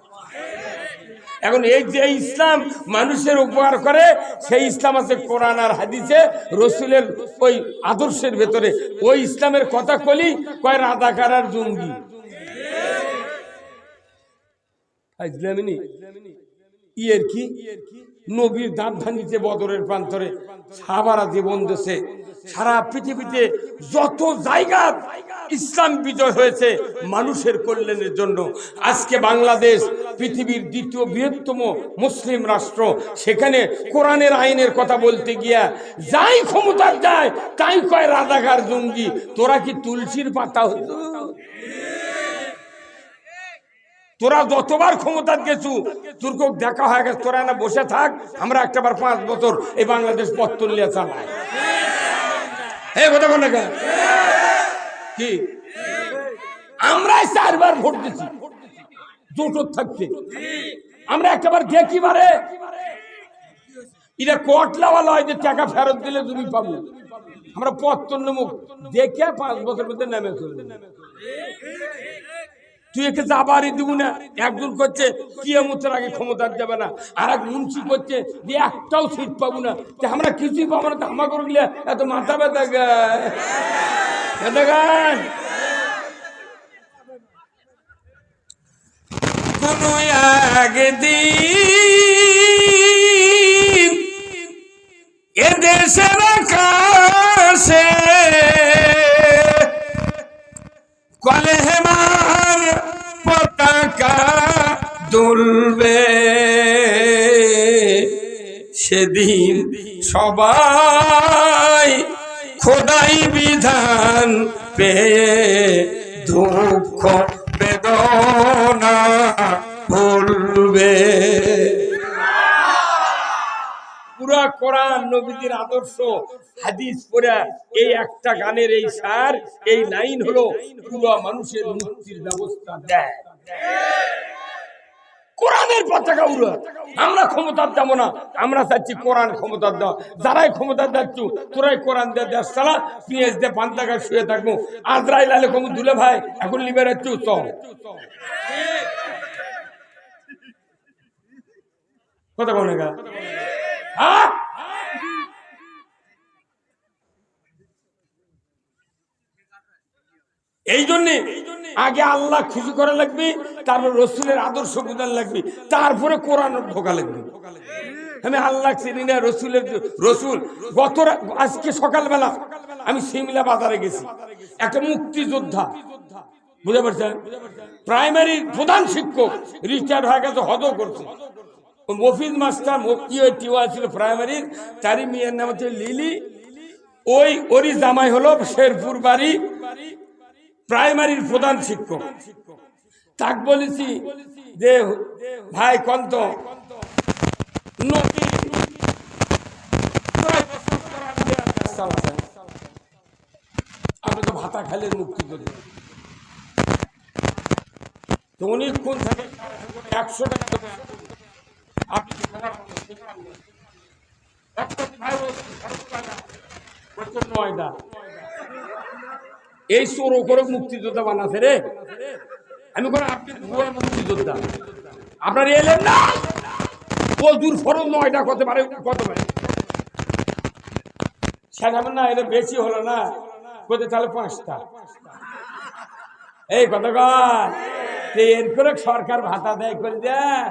এখন এই যে ইসলাম মানুষের উপকার করে, সেই ইসলাম আছে কোরআন আর হাদিসে, রসুলের ওই আদর্শের ভেতরে। ওই ইসলামের কথা কলি কয় রাজাকার আর জঙ্গি। ইয়ের কি নবীর দাঁত ভাঙিছে বদরের প্রান্তরে, সাহাবারা জীবন দেশে, সারা পৃথিবীতে যত জায়গা ইসলাম বিজয় হয়েছে মানুষের কল্যাণের জন্য। আজকে বাংলাদেশ পৃথিবীর 2য় বৃহত্তম মুসলিম রাষ্ট্র, সেখানে কোরআনের আইনের কথা বলতে গিয়া যাই ক্ষমতা যায় তাই কয় রাজাকার জঙ্গি। তোরা কি তুলসীর পাতা হতো? তোরা যতবার ক্ষমতা গেছু তোর দেখা হয়ে গেছে, তোরা না বসে থাক, আমরা একটাবার 5 বছর এই বাংলাদেশ পত্তন লিয়ে চালাই। কি আমরা 4 বার ভোট দিচ্ছি জোট থাকতে, আমরা একটাবার দেখি বারে এটা কোটলাওয়ালা হয় যে টাকা ফেরত দিলে তুমি পাবো। আমরা পত্তন মুখ দেখে 5 বছর মধ্যে নেমে চলবে। তুই একে যাবারই দিব না। একজন করছে কিয়ামতের আগে ক্ষমতা যাবে না, আর এক মুন্সি করছে যে একটাও সিট পাবো না। আমরা কিছুই পাবো না, আমা করে গেলে এত মাথা ব্যথা গান। কোন একদিন এদেশের আকাশে কলেমার পতাকা দুলবে, সেদিন সবাই খোদাই বিধান পেয়ে দুঃখ বেদনা ভুলবে। পুরা কোরআন নবীজির আদর্শ হাদিস পড়া এই একটা গানের এই সার, এই লাইন হলো পুরো মানুষের মুক্তির ব্যবস্থা দেয়। কোরআনের পতাকা উড়া। আমরা ক্ষমতা দেবো না, আমরা চাচ্ছি কোরআন ক্ষমতা দাও। যারাই ক্ষমতা দিচ্ছ তোরাই কোরআন দিয়ে দেশ চালা, পিঁয়াজ দিয়ে পান্তাকা শুয়ে থাকবো। আজরাইল আলে কম দুলে ভাই এখন লিবারের চল কথা কোন এই জন্যে আগে আল্লাহ খুশি করা লাগবে, তারপর রসুলের আদর্শ বোঝার লাগবে, তারপরে কোরআন ঢোকা লাগবে। আমি আল্লাহ চিনি না, রসুলের রসুল। আজকে সকালবেলা আমি সিমলা বাজারে গেছি, একটা বুঝতে পারছেন? প্রাইমারির প্রধান শিক্ষক রিটায়ার্ড হয়ে গেছে, হদও করছে। মফিজ মাস্টার টিওয়া ছিল প্রাইমারির, তারই মেয়ের নাম হচ্ছে লিলি। ওরই জামাই হলো শেরপুর বাড়ি প্রাইমারির প্রধান শিক্ষক। তাক বলেছি যে ভাই কন্ত আপনি তো ভাতা খাইলেন মুক্তিযোদ্ধা, তো অনেকক্ষণ থাকে 100 টাকা আপনি এই চোর করে মুক্তিযোদ্ধা বানাছে রে। আমি কোনো আপনি মুক্তিযোদ্ধা আপনার এলেন না, প্রচুর ফরজ 9টা কত পারে সেটা না, এটা বেশি হলো না, কোথায় তাহলে 5টা। এই কত এর করে সরকার ভাতা দেয় করে দেয়,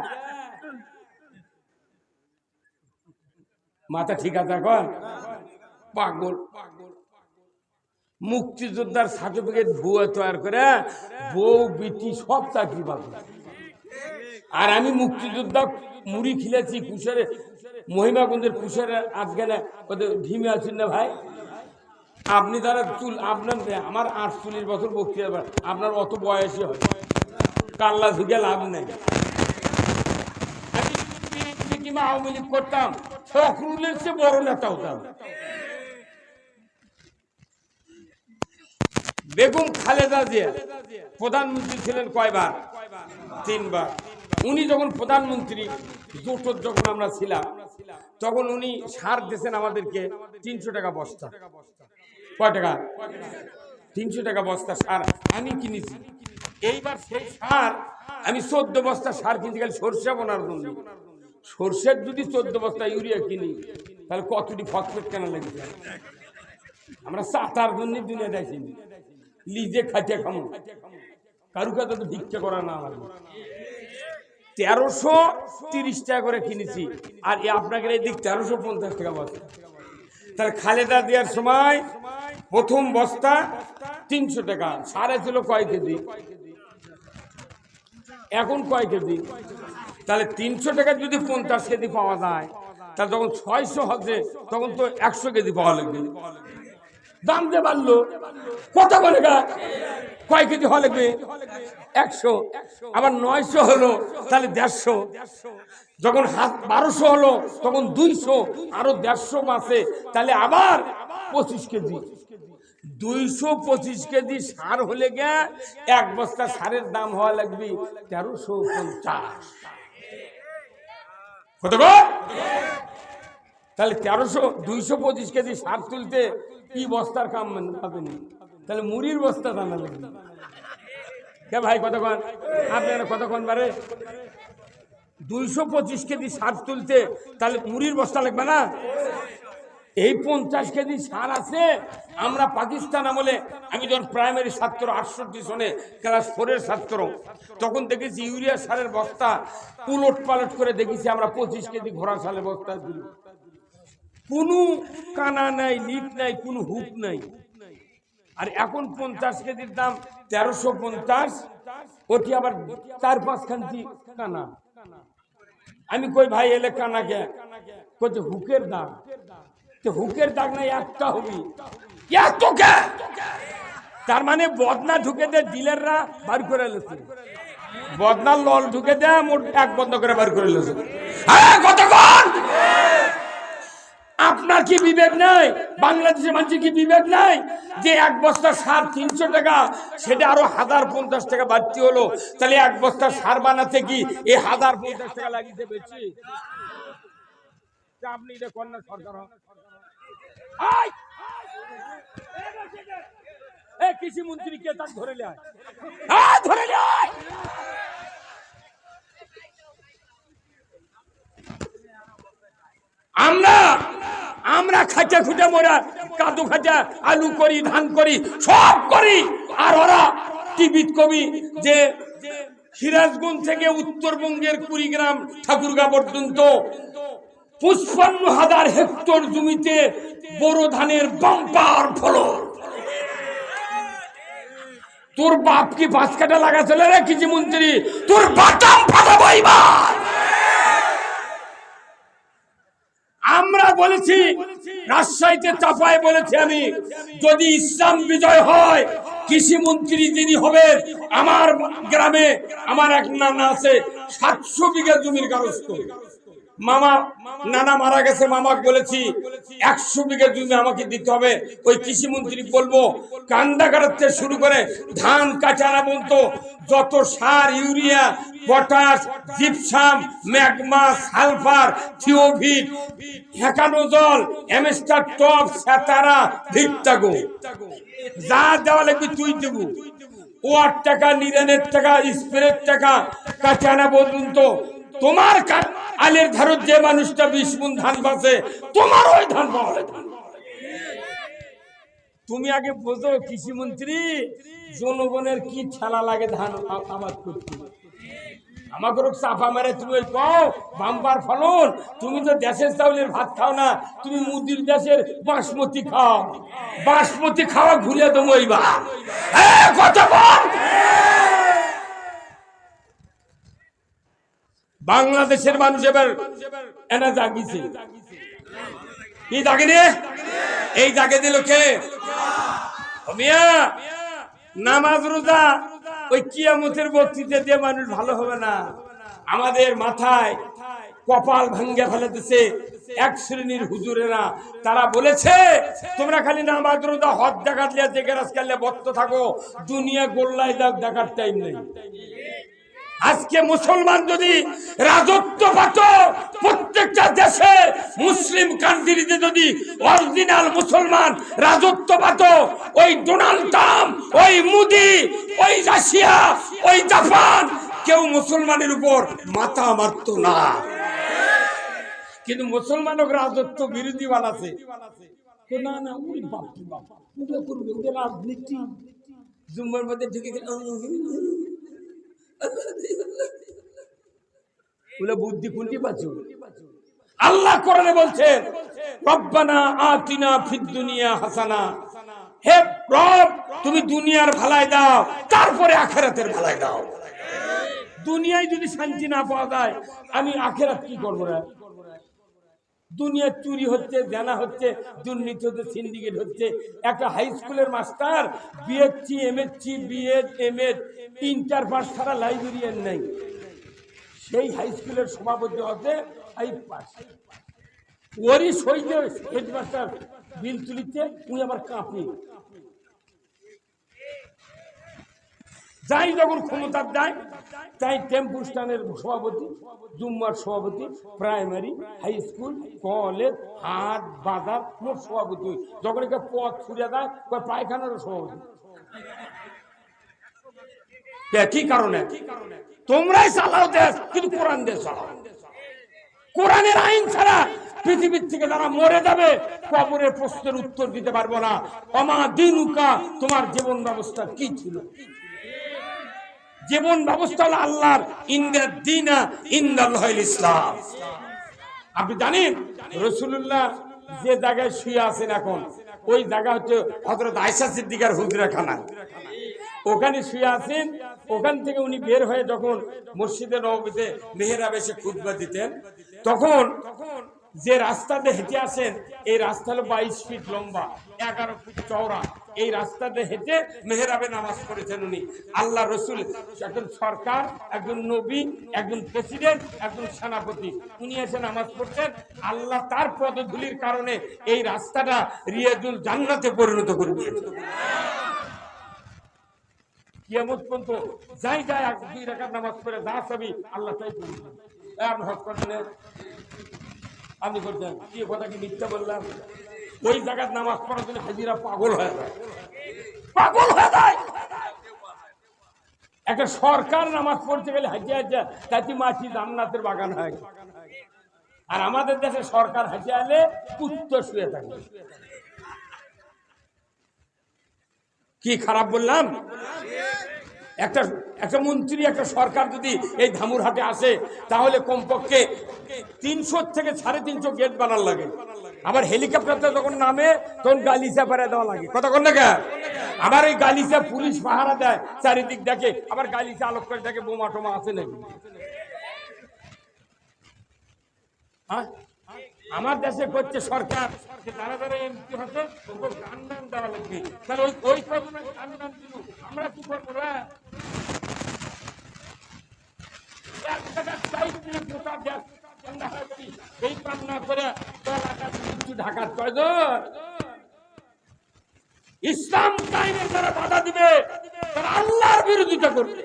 মাথা ঠিক আছে এখন? পাগল মুক্তিযোদ্ধার সার্টিফিকেট ভুয়া তৈরি করে বউ বিটি সব চাকরি পাবে। আর আমি মুক্তিযোদ্ধা মুড়ি খিলেছি কুশের মহিমাগঞ্জের কুশের আজকালে ওদের ঢিমে আছেন না ভাই, আপনি তারা চুল আপনার আমার 48 বছর বক্তৃতা, আপনার অত বয়সী হয়, কাল্লা ঝুঁকে লাভ নেই। আমি আওয়ামী লীগ করতাম, ফখরুলের চেয়ে বড় নেতা হতাম। বেগম খালেদা জিয়া প্রধানমন্ত্রী ছিলেন কয়বার? 3 বার। উনি যখন প্রধানমন্ত্রী জোটর যখন আমরা ছিলাম, তখন উনি সার দিয়েছেন আমাদেরকে 300 টাকা বস্তা। কয় টাকা? 300 টাকা বস্তা সার আমি কিনেছি। এইবার সেই সার আমি 14 বস্তা সার কিনতে গেলে সরষে বোনার জন্য। সরষের যদি 14 বস্তা ইউরিয়া কিনি, তাহলে কতটি ফসফেট কেনা লাগবে? আমরা চাতার জন্য দুনিয়া দেখিনি, লিজে খাইতে খামো, কারু কাছে তো ভিক্ষা করা না লাগে। 1330 টাকা করে কিনেছি, আর আপনাকে এই দিক 1350 টাকা বস্তা। তাহলে খালেদা দেওয়ার সময় প্রথম বস্তা 300 টাকা, সারে ছিল কয় কেজি, এখন কয় কেজি? তাহলে 300 টাকা যদি 50 কেজি পাওয়া যায়, তাহলে যখন 600 হচ্ছে তখন তো 100 কেজি পাওয়া লাগবে। দাম যে বাড়লো, কত বলে কয় কেজি হওয়া লাগবে? 100। আবার 900 হলো, তাহলে 150। যখন 1200 হলো তখন 200, আরো 150 মাসে, তাহলে আবার 25 কেজি। 225 কেজি সার হলে গে 1 বস্তা সারের দাম হওয়া লাগবে 1350। কত গো? তাহলে 225 কেজি সার তুলতে কি বস্তার কাম পাবেন? তাহলে মুড়ির বস্তা জানা লাগবে। কে ভাই কতক্ষণ? আপনারা কতক্ষণ বারে 225 কেজি সার তুলতে তাহলে মুড়ির বস্তা লাগবে না? এই 50 কেজি সার আছে। আমরা পাকিস্তান আমলে, আমি যখন প্রাইমারি ছাত্র 68 সনে ক্লাস 4-এর ছাত্র, তখন দেখেছি ইউরিয়া সারের বস্তা উলট পালট করে দেখেছি আমরা 25 কেজি ঘোড়া সালের বস্তা দিল। কোনো কানা নাই, লিক নাই, কোনো হুক নাই। আর এখন 50 কেজির দাম 1350, ওটি আবার 4-5 খান্তি কানা। আমি কই ভাই এলে কানা কে? কইতে হুকের দাম। হুকের দাগ নাই, একটা হবি তার মানে বদনা ঢুকে দে, ডিলাররা বার করে লেছে, বদনা লল ঢুকে দে, মোট 1 বন্ধ করে বার করে লেছে। আপনার কি বিবেক নাই? বাংলাদেশের মানুষের কি বিবেক নাই যে 1 বস্তা সার 300 টাকা, সেটা আরো 1050 টাকা বাড়তি হলো, তাহলে 1 বস্তা সার বানাতে কি এই 1050 টাকা লাগিয়ে বেশি? আপনি এটা কন্যা সরকার কৃষি মন্ত্রী কে তাকে ধরে নেয়, ধরে নেয়। আমরা খাঁচা খুঁজা মোরা কাদু খাঁচা আলু করি, ধান করি, সব করি। আর ওরা টিভিত কবি যে সিরাজগঞ্জ থেকে উত্তরবঙ্গের কুড়িগ্রাম ঠাকুরগাঁ পর্যন্ত 55,000 হেক্টর জমিতে বোরো ধানের বাম্পার ফলন। তোর বাপ কি 5 কাটা লাগা চলে রে কৃষি মন্ত্রী, তোর বাটাম ফাটাবো এবার। আমরা বলেছি রাজশাহীতে চাপায় বলেছি আমি, যদি ইসলাম বিজয় হয় কৃষি মন্ত্রী যিনি হবেন, আমার গ্রামে আমার এক নানা আছে 700 বিঘা জমির কাগজ। মামা নানা মারা গেছে, মামাকে বলেছি 100 বিঘা জমি আমাকে দিতে হবে। ওই কৃষি মন্ত্রী বলবো কান্দা কাটাতে শুরু করে ধান কাটানা পর্যন্ত যত সার, ইউরিয়া, পটাশ, জিপসাম, ম্যাগমা, সালফার, থিওভিট, হেকানোজল, এমস্টার টপ, সেতারা, ভিট্টাগো যা দেওয়া লাগবে তুই দেবো। ওয়ার টাকা, নিরানের টাকা, স্প্রের টাকা, কাটানা পর্যন্ত তোমার আলের ধারত যে মানুষটা 20 মণ ধান বাঁচে, তোমার ওই ধান পাওয়া যায়। তুমি আগে বোঝো কৃষি মন্ত্রী জনগণের কি ঠেলা লাগে ধান আবাদ করতে। আমাকে চাপা মারে তুমি ওই পাও বাম্পার ফলন। তুমি তো দেশের চাউলের ভাত খাও না, তুমি মুদির দেশের বাসমতি খাও। বাসমতি খাওয়া ঘুরে দেবো এইবার। কথা বল। বাংলাদেশের মানুষ এবার এনা জাগিছে। কি জাগিনি? এই জাগে দিল কে? মিয়া নামাজ রোজা ওই কিয়ামতের বক্তৃতা দিয়ে মানুষ ভালো হবে না। আমাদের মাথায় কপাল ভাঙ্গে ফেলেছে এক শ্রেণীর হুজুরেরা। তারা বলেছে তোমরা খালি নামাজ রোজা হজ জাকাত লিয়া জেকেরাজ করলে বক্ত থাকো, দুনিয়া গোল্লায় দাও, দেখার টাইম নেই। আজকে মুসলমান যদি রাজত্ব পাত, প্রত্যেকটা দেশে মুসলিম কান্ট্রিতে যদি অরিজিনাল মুসলমান রাজত্ব পাত, ওই ডোনাল্ড ট্রাম্প, ওই মোদি, ওই রাশিয়া, ওই জাপান কেউ মুসলমানের উপর মাথা মারত না। কিন্তু মুসলমানক রাজত্ব বিরোধী বানাছে। না না ওই বাপ বাপ ওটা করবে, ওটা রাজনীতি। জুম্মার মধ্যে ঢুকে গেল বুদ্ধি কোনটি পাচ্ছ? আল্লাহ কোরআনে বলছেন রব্বানা আতিনা ফিদ দুনিয়া হাসানা। হে রব তুমি দুনিয়ার ভালাই দাও, তারপরে আখিরাতের ভালাই দাও। দুনিয়ায় যদি শান্তি না পাওয়া যায় আমি আখিরাত কি করবো? না দুনিয়া চুরি হচ্ছে, জানা হচ্ছে, দুর্নীতি হচ্ছে, সিন্ডিকেট হচ্ছে। একটা হাই স্কুলের master BSc, MSc, BEd, MEd, inter pass ছাড়া লাইব্রেরিয়ান নাই। সেই হাই স্কুলের সভাপতি হচ্ছে 5 পাস। ওরই সই যে হেডমাস্টার বিল তুলিতে উনি আবার কাঁপে। যাই যখন ক্ষমতার দেয় তাই টেম্পু স্ট্যান্ডের সভাপতি, জুম্মার সভাপতি, প্রাইমারি, হাই স্কুল, কলেজ, হাট, বাজার মোট সভাপতি। যখন একটা পথ ছুড়ে দেয় পায়খানারও সভাপতি। কি কারণে? তোমরাই চালাও দেশ, কিন্তু কোরআন দেশ চালাও। কোরআনের আইন ছাড়া পৃথিবীর থেকে যারা মরে যাবে কবরের প্রশ্নের উত্তর দিতে পারবো না। অমা দিনুকা, তোমার জীবন ব্যবস্থা কি ছিল? জীবন ব্যবস্থা হলো আল্লাহর, ইন্দাদ দীনা ইনদাল্লাহিল ইসলাম। আপনি জানেন রাসূলুল্লাহ যে জায়গায় শুয়ে আছেন এখন, ওই জায়গা হচ্ছে হযরত আয়েশা সিদ্দিকার হুজরাখানা। ওখানে শুয়ে আছেন। ওখান থেকে উনি বের হয়ে যখন মসজিদে নববীতে মেহরাবে এসে খুতবা দিতেন, তখন যে রাস্তাতে হেঁটে আসেন, এই রাস্তা হলো 22 ফিট লম্বা, 11 ফিট চওড়া। এই রাস্তাতে হেঁটে মেহরাবে নামাজ পড়েছেন উনি। আল্লাহ রসুল একজন সরকার, একজন নবী, একজন প্রেসিডেন্ট, একজন সেনাপতি, উনি এসে নামাজ পড়ছেন। আল্লাহ তার পদধূলির কারণে এই রাস্তাটা রিয়াজুল জান্নাতে পরিণত করে দিয়েছে। কিয়ামত পর্যন্ত যাই যায় 2 রাকাত নামাজ পড়ে যা সবই আল্লাহ তাই করবেন। আপনি হজ করছেন, আপনি করছেন কি কথা কি মিথ্যা বললাম? ওই জায়গায় নামাজ পড়ার জন্য হাজিরা পাগল হয়ে যায়, পাগল হয়ে যায়। একটা সরকার নামাজ পড়তে গেলে হাজিয়া হাজিয়া তাতে মাটি জান্নাতের বাগান হয়। আর আমাদের দেশে সরকার হাজিয়া এলে কুত্ত শুয়ে থাকে। কি খারাপ বললাম? একটা মন্ত্রী, একটা সরকার যদি এই ধামুরহাটে আসে তাহলে কমপক্ষে 300 থেকে 350 গেট বানার লাগে। আবার হেলিকপ্টারটা যখন নামে তখন গালিচা পাড়া দেওয়া লাগে। কথা কোন না? আবার ওই গালিচা পুলিশ পাহারা দেয়, চারিদিক দেখে, আবার গালিচা আলোক করে দেখে বোমা টোমা আছে নাকি। হ্যাঁ, আমার দেশে করছে সরকার যারা যারা এমপি হচ্ছে গান গান দেওয়া লাগবে, তাহলে ওই গান গান দিল, আমরা কি করবো? এই কাম না করে ঢাকার কয়জন ইসলাম কায়েমের যারা বাধা দিবে তারা আল্লাহর বিরোধিতা করবে।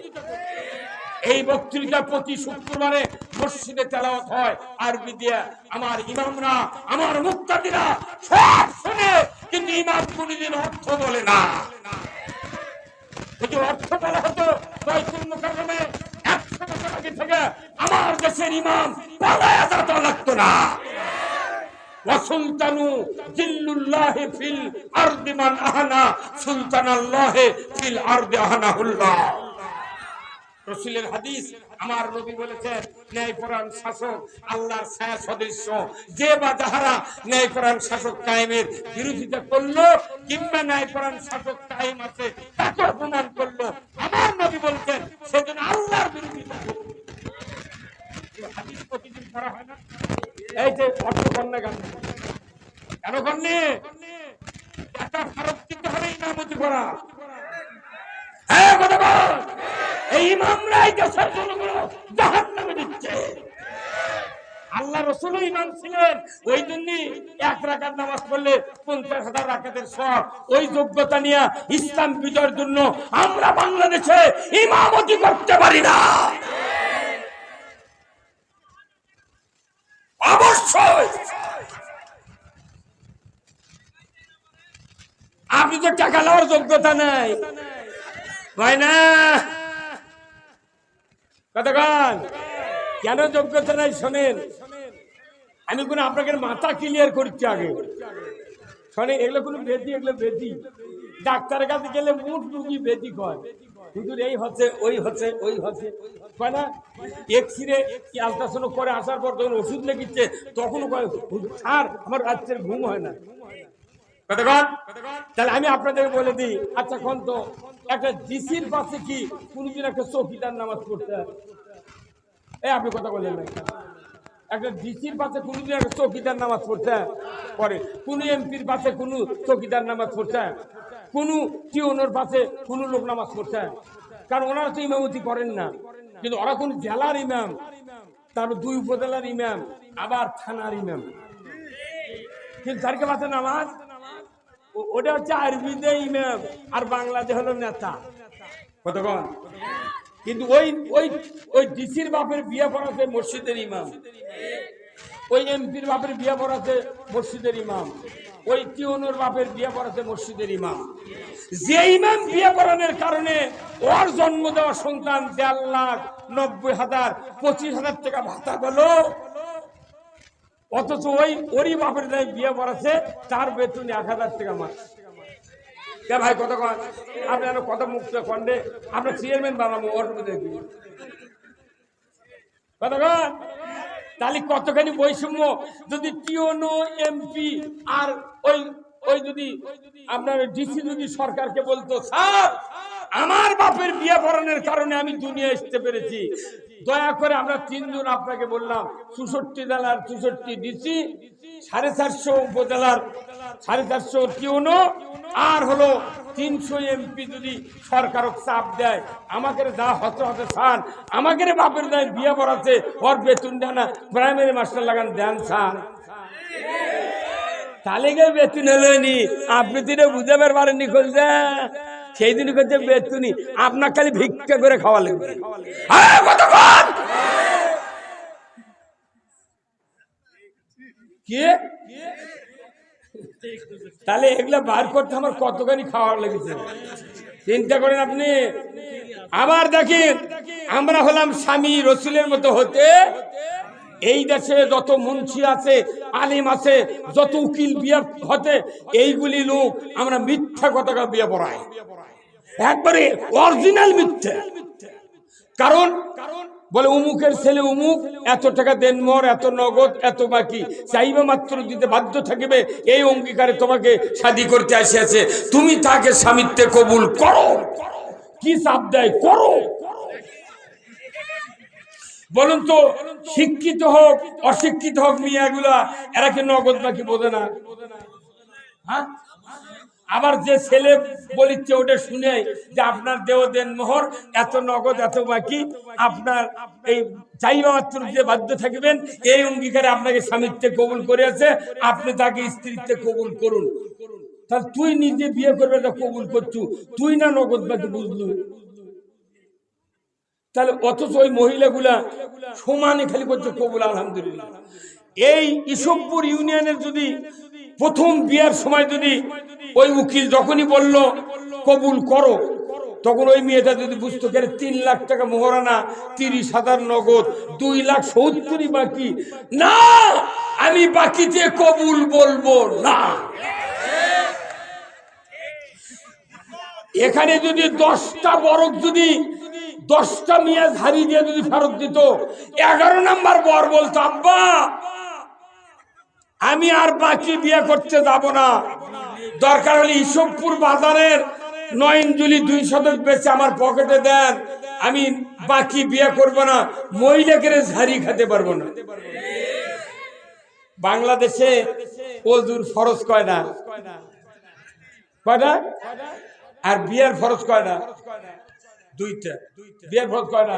এই বক্তৃতা প্রতি শুক্রবারে মসজিদে তেলাওয়াত হয় আরবি দিয়ে। আমার ইমামরা, আমার মুক্তাদিরা সব শুনে, কিন্তু ইমাম কোনদিন অর্থ বলে না। যদি অর্থ বলা হতো বাইতুল মুকাররমে 100 বছর আগে থেকে আমার দেশের ইমাম পালায়া যেতে লাগতো না। ওয়াসুলতানু জিল্লুল্লাহি ফিল আরদি মান আহানা সুলতানাল্লাহি ফিল আরদি আহানাহুল্লাহ। রাসূলের হাদিস, আমার নবী বলেছেন, ন্যায়পরায়ণ শাসক আল্লাহর ছায়া সদৃশ্য। যে বা যাহারা ন্যায়পরায়ণ শাসক কায়েমের বিরোধিতা করলো কিংবা ন্যায়পরায়ণ শাসক কায়েম আছে তাকে অপমান করলো, আমার নবী বলছেন সেজন্য আল্লাহর বিরোধিতা করলো। হাদিস প্রতিদিন পড়া হয় না? এই যে অর্থকন্যা গান কেন করলে একটা ফারক দিতে হবে ইমামতি করা। হ্যাঁ কথা বল, এই ইমামরাই দেশের জনগণ জাহান্নামে দিচ্ছে। আল্লাহ রাসূল ইমাম ছিলেন, ওই জন্যই 1 রাকাত নামাজ পড়লে 50,000 রাকাতের সওয়াব। ওই যোগ্যতা নিয়ে ইসলাম বিজয়ের জন্য আমরা বাংলাদেশে ইমামতি করতে পারি না। অবশ্যই আপনি তো টাকা নেওয়ার যোগ্যতা নাই, হয় না? কতক্ষণ কেন যোগ্যতা নাই শোনেন, আমি কোনো আপনাকে মাথা ক্লিয়ার করছি আগে শোনেন। এগুলো কোনো বেদি, এগুলো বেদি। ডাক্তারের কাছে গেলে মুঠ রুগী বেদি কয়, কিন্তু এই হচ্ছে ওই হচ্ছে ওই হচ্ছে কয় না। এক্সরে আলট্রাসাউন্ড করে আসার পর যখন ওষুধ লেগেছে তখনও কয় স্যার আমার রাত্রের ঘুম হয় না। তাহলে আমি আপনাদের বলে দিই, আচ্ছা কোন তো একটা ডিসির পাশে কি কোনদিন একটা চৌকিদার নামাজ পড়তে? এই আপনি কথা বললেন না। একটা ডিসির পাশে কোনদিন একটা চৌকিদার নামাজ পড়তে পরে? কোন এমপির পাশে কোন চৌকিদার নামাজ পড়তে? কোন টিওনোর পাশে কোন লোক নামাজ পড়তে? কারণ ওনারা তো ইমামতি করেন না, কিন্তু ওরা কোন জেলার ইমাম, তারপর 2 উপজেলার ইমাম, আবার থানার ইমাম, কিন্তু তারকে পাশে নামাজ ওটা হচ্ছে আরবিতে ইমাম আর বাংলাদেশ হলো নেতা। কতক্ষণ? কিন্তু ওই ওই ওই ডিসির বাপের বিয়ে পড়াছে মসজিদের ইমাম, ওই এমপির বাপের বিয়ে পড়াছে মসজিদের ইমাম, ওই টিওনোর বাপের বিয়ে পড়াছে মসজিদের ইমাম। যে ইমাম বিয়ে পড়ানোর কারণে ওর জন্ম দেওয়া সন্তান 1,90,000 25,000 টাকা ভাতা পেল, অথচ ওরই বাপের দায় বিয়ে পড়াছে তার বেতন 1,000 টাকা মাস। কে ভাই কত কন? আপনি কত মুক্ত কন্ডে আপনার চেয়ারম্যান বানাবো অটো দেখি কত কন? তাহলে কতখানি বৈষম্য! যদি টিওনো এমপি আর ওই ওই যদি আপনার ডিসি যদি সরকারকে বলতো, স্যার আমার বাপের বিয়ে পড়ানোর কারণে আমি দুনিয়া আসতে পেরেছি, দয়া করে আমরা 3 জন আপনাকে বললাম 64 জেলার 64 ডিসি, 450 উপজেলার 450 টিওনো, আর হলো 300 এমপি যদি সরকারক চাপ দেয়, আমাকে যা হতে হতে স্যার আমাকে বাপের দায় বিয়ে পড়াচ্ছে, ওর বেতন দেন না, প্রাইমারি মাস্টার লাগান দেন স্যার। তাহলে বেতন হলেনি, আপনি তিনি বুঝাবার পারেননি খুলছে, সেই দিন করছে বেতনি আপনার খালি ভিক্ষা করে খাওয়া লাগবে। কে তাহলে এগুলা বার করতে আমার কতখানি খাওয়ার লেগেছে চিন্তা করেন আপনি। আবার দেখেন, আমরা হলাম স্বামী রসুলের মতো হতে এই দেশে যত মুন্সি আছে, আলিম আছে, যত উকিল বিয়ে হতে, এইগুলি লোক আমরা মিথ্যা কথা বিয়ে পড়াই, একবারে অরিজিনাল মিথ্যা। কারণ বলে উমুকের ছেলে উমুক, এত টাকা দেন মোহর, এত নগদ, এত বাকি, চাইবে মাত্র দিতে বাধ্য থাকিবে, এই অঙ্গীকারে তোমাকে শাদী করতে আসিয়াছে, তুমি তাকে স্বামিত্বে কবুল করো। কি চাপ দেয়, করো। বলুন তো, শিক্ষিত হোক অশিক্ষিত হোক মিয়াগুলা, এরা কি নগদ বাকি বোঝে না? হ্যাঁ, আবার যে ছেলে বলিচ্ছে ওটা শুনে যে আপনার দেহ দেন মোহর, এত নগদ, এত বাকি, আপনার এই চাইবা মাত্র যে বাধ্য থাকবেন, এই অঙ্গীকারে আপনাকে স্বামীত্বে কবুল করেছে, আপনি তাকে স্ত্রীত্বে কবুল করুন। তাহলে তুই নিজে বিয়ে করবে না কবুল করছু, তুই না নগদ বাকি বুঝলু? তাহলে অথচ ওই মহিলাগুলা সমানে খালি করছে কবুল আলহামদুলিল্লাহ। এই ইসবপুর ইউনিয়নের যদি প্রথম বিয়ার সময় যদি ওই উকিল যখনই বলল কবুল করো, তখন ওই মেয়েটা যদি বুঝতো 3 লাখ টাকা মোহরানা, 30,000 নগদ, 2,70,000 বাকি, না আমি বাকিতে কবুল বলবো না। এখানে যদি 10টা বরক, যদি 10টা মিয়া ঝাড়ি দিয়ে যদি ফেরত দিত, 11 নাম্বার বর বলতো আব্বা আমি আর বাকি বিয়ে করতে যাব না, দরকার হলে ইসবপুর বাজারের 9 ইঞ্জুলি 2 শতক বেচে আমার পকেটে দেন, আমি বাকি বিয়ে করব না, মহিলাকে ঝাড়ি খেতে পারবো না। বাংলাদেশে ওযুর ফরজ কয়টা? কয়টা? আর বিয়ের ফরজ কয়টা? 2টা। বিয়ের ফরজ কয়টা?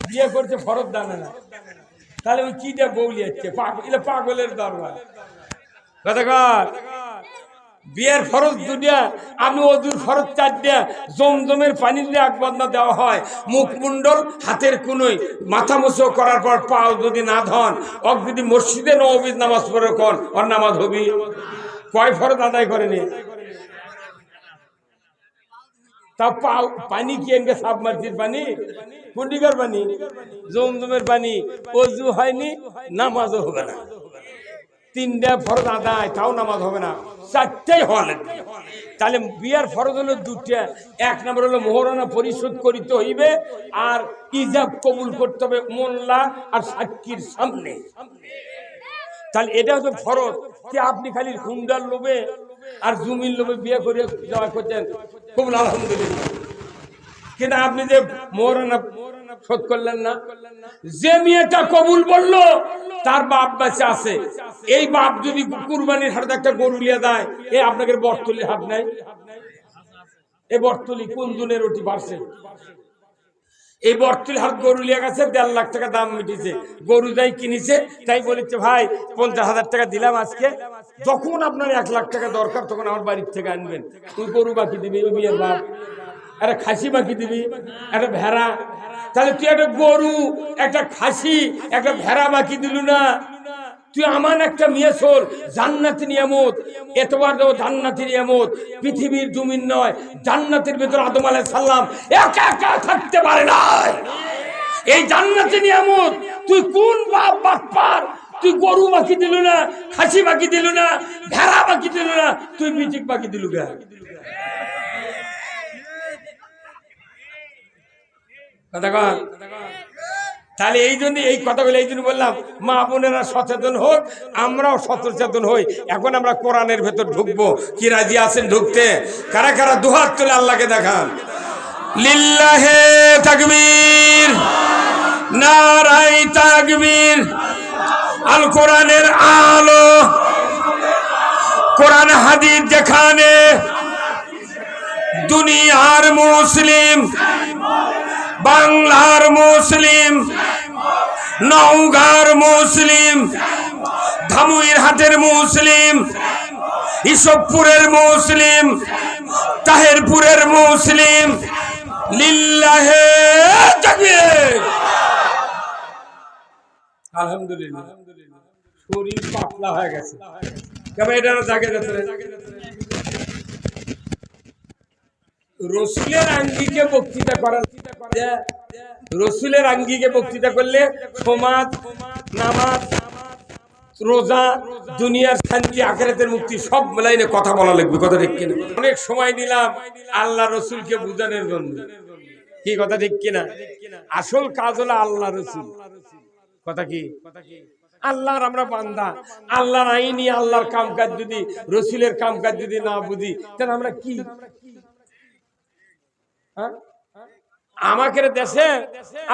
বিয়ে করতে ফরজ জানে না, তাহলে ওই কিটা বউলিয়াচ্ছে, পাগলের দরবার। বিয়ের ফরজ 2টা, আপনি ওযুর ফরজ 4টা। জমজমের পানি যদি 1 বদনা দেওয়া হয়, মুখমণ্ডল হাতের কোনোই মাথা মুছো করার পর পাও যদি না ধন, অক যদি মসজিদে নববীর নামাজ পড়ে কোন ওর নামাজ হবি? কয় ফরজ আদায় করেনি? তা পানি কি এনকে সাবমার্সির পানি, কুন্ডিকার পানি, জমজমের পানি, ওযু হয়নি, নামাজও হবে না। 3টা ফরজ আদায়, তাও নামাজ হবে না, 4টাই হওয়া লাগবে। তাহলে বিয়ার ফরজ হলো 2টা। 1 নম্বর হলো মোহরানা পরিশোধ করিতে হইবে, আর ইজাব কবুল করতে হবে মোল্লা আর সাক্ষীর সামনে। তাহলে এটা হচ্ছে ফরজ। কি আপনি খালি হুন্ডার লোভে আর জমির লোভে বিয়ে করে যাওয়া করছেন, কবুল আলহামদুলিল্লাহ, কিন্তু আপনি যে মোহরানা শোধ করলেন না। যে মেয়েটা কবুল বললো তার বাপ বাচ্চা আছে, এই বাপ যদি কুরবানির হাটে একটা গরু লিয়ে দেয়, এ আপনাকে বটতলির হাট নাই? এই বটতলি কোন জনের ওটি বাড়ছে? এই বটতলি হাট গরু লিয়ে গেছে, 1.5 লাখ টাকা দাম মিটিছে, গরু যাই কিনেছে, তাই বলেছে ভাই 50,000 টাকা দিলাম আজকে, যখন আপনার 1 লাখ টাকা দরকার তখন আমার বাড়ির থেকে আনবেন। তুই গরু বাকি দিবি, ওই বিয়ের বাপ একটা খাসি বাকি দিবি, একটা ভেড়া। তাহলে তুই একটা গরু, একটা খাসি, একটা ভেড়া বাকি দিল না, তুই আমার একটা মেয়ে চল, জান্নাতি নিয়ামত, এতবার দেবো জান্নাতি নিয়ামত, পৃথিবীর জমিন নয়, জান্নাতের ভিতর আদম আলাইহিস সালাম একা একা থাকতে পারে না। এই জান্নাতি নিয়ামত তুই কোন বাপ বাটপার, তুই গরু বাকি দিল না, খাসি বাকি দিল না, ভেড়া বাকি দিল না, তুই মিটিক বাকি দিল গা। তাহলে এই জন্য এই কথাগুলো এই জন্য বললাম, মা বোনেরা সচেতন হোক, আমরাও সচেতন হই। এখন আমরা কোরআনের ভেতর ঢুকবো, কি রাজি আছেন ঢুকতে? কারা কারা দুহাত তুলে আল্লাহকে দেখান। লিল্লাহে তাকবীর, নারায়ে তাকবীর। আল কোরআনের আলো, কোরআন হাদিস যেখানে, দুনিয়ার মুসলিম, বাংলার মুসলিম, নওগাঁর মুসলিম, ধামুইর হাটের মুসলিম, ইসবপুরের মুসলিম, তাহেরপুরের মুসলিম, লিল্লাহে তাকবীর। আলহামদুলিল্লাহ, শরীর পাতলা হয়ে গেছে, কেমন এটা জাগে যাচ্ছে। রসুলের আঙ্গিকে বক্তৃতা করার, রসুলের আঙ্গিকে বক্তৃতা করলে সমাজ, নামাজ, রোজা, দুনিয়ার শান্তি, আখিরাতের মুক্তি সব লাইনে কথা বলা লাগবে। কথা ঠিক কিনা? অনেক সময় নিলাম আল্লাহ রসুলকে বুঝানোর জন্য, কি কথা ঠিক কিনা? আসল কাজ হলো আল্লাহ রসুল। কথা কি? আল্লাহর আমরা বান্দা, আল্লাহর আইনি আল্লাহর কামকাজ যদি রসুলের কামকাজ যদি না বুঝি তাহলে আমরা কি? আমাকে দেশে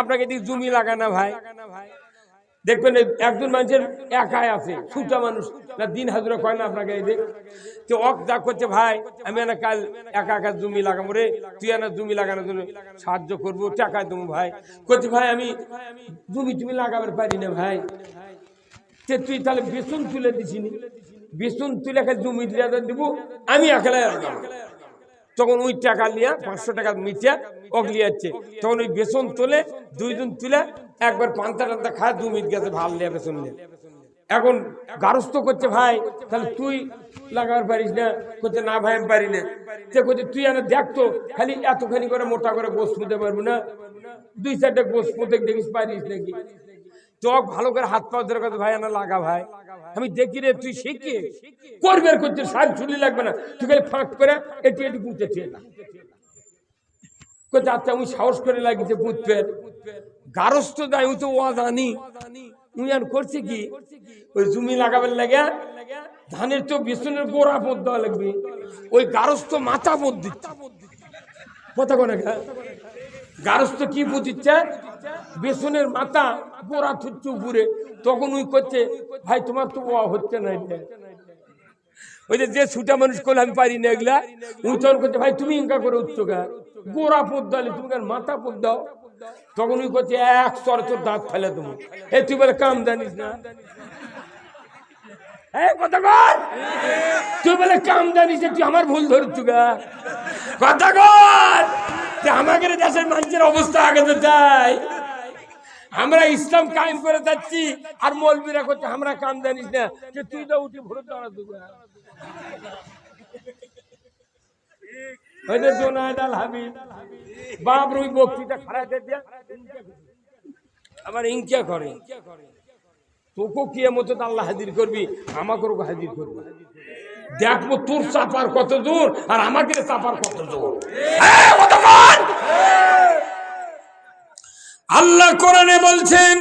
আপনাকে জমি লাগানা ভাই, দেখবেন একজন মানুষের একাই আছে, ছুটা মানুষ না, দিন হাজুরা কয় না আপনাকে, তো অক যা করছে ভাই আমি না কাল একা একা জমি লাগাবো রে, তুই না জমি লাগানোর জন্য সাহায্য করবো, টাকা দেবো ভাই। করছে ভাই আমি জমি লাগাবার পারি না ভাই। তুই তাহলে বেতন তুলে দিছিনি, বেতন তুলে জমি দিব আমি একলা। তখন ওই টাকা লিয়া 500 টাকা মিটিয়া অগলি যাচ্ছে, তখন ওই বেতন তোলে, দুইজন তুলে একবার পান্তা টান্তা খায় জমি গেছে ভাল লিয়া বেতন নিয়ে। এখন গারস্থ করছে ভাই তাহলে তুই লাগাবার পারিস না, করছে না ভাই আমি পারি না। সে করছে তুই এনে দেখতো খালি এতখানি করে মোটা করে গোস পুঁতে পারবো না, 2-4টা গোস পুঁতে দেখিস পারিস নাকি? চোখ ভালো করে হাত পা ধরে কথা ভাই না লাগা ভাই, আমি দেখি রে তুই শিখে করবে করছে, সার চুলি লাগবে না, তুই খালি ফাঁক করে এটি এটি পুঁতে করছে। আচ্ছা আমি সাহস করে লাগিয়েছে পুঁতবে, গারস্থ দেয় ওই তো ও জানি উনি আর করছে কি, ওই জমি লাগাবার লাগে ধানের তো বেসনের গোড়া পদ দেওয়া লাগবে, ওই গারস্থ মাথা পদ দিচ্ছে। কথা কোন গারস্থ কি বুঝিচ্ছে, বেসনের মাথা গোড়া থুচ্ছে উপরে। তখন ওই করছে ভাই তোমার তো হচ্ছে না, ওই যে ছুটা মানুষ করলে আমি পারি না এগুলা, উনি তখন করছে ভাই তুমি ইনকা করে উঠছো গা, গোড়া পদ দাও তুমি মাথা পদ দাও। তখন ওই করছে এক স্তরে তোর দাঁত ফেলে তুমি, এই তুই বলে কাম জানিস না, কথা কর, তুই বলে কাম জানিস, তুই আমার ভুল ধরছু গা, কথা কর। আমাকে দেশের মানুষের অবস্থা আগে তো চাই, আমরা ইসলাম কায়েম করে যাচ্ছি আর মৌলবীরা করছে আমরা কাম জানিস না, তুই তো উঠে ভোট দাঁড়া দু বাপ ওই বক্তৃতা খারাপ আবার ইনকিয়া করে, তোকে কি মতো আল্লাহ হাজির করবি, আমাকেও হাজির করবি, দেখবো তোর চাপার কত দূর আর আমাকে চাপার কত দূর। আল্লাহ কোরআনে বলছেন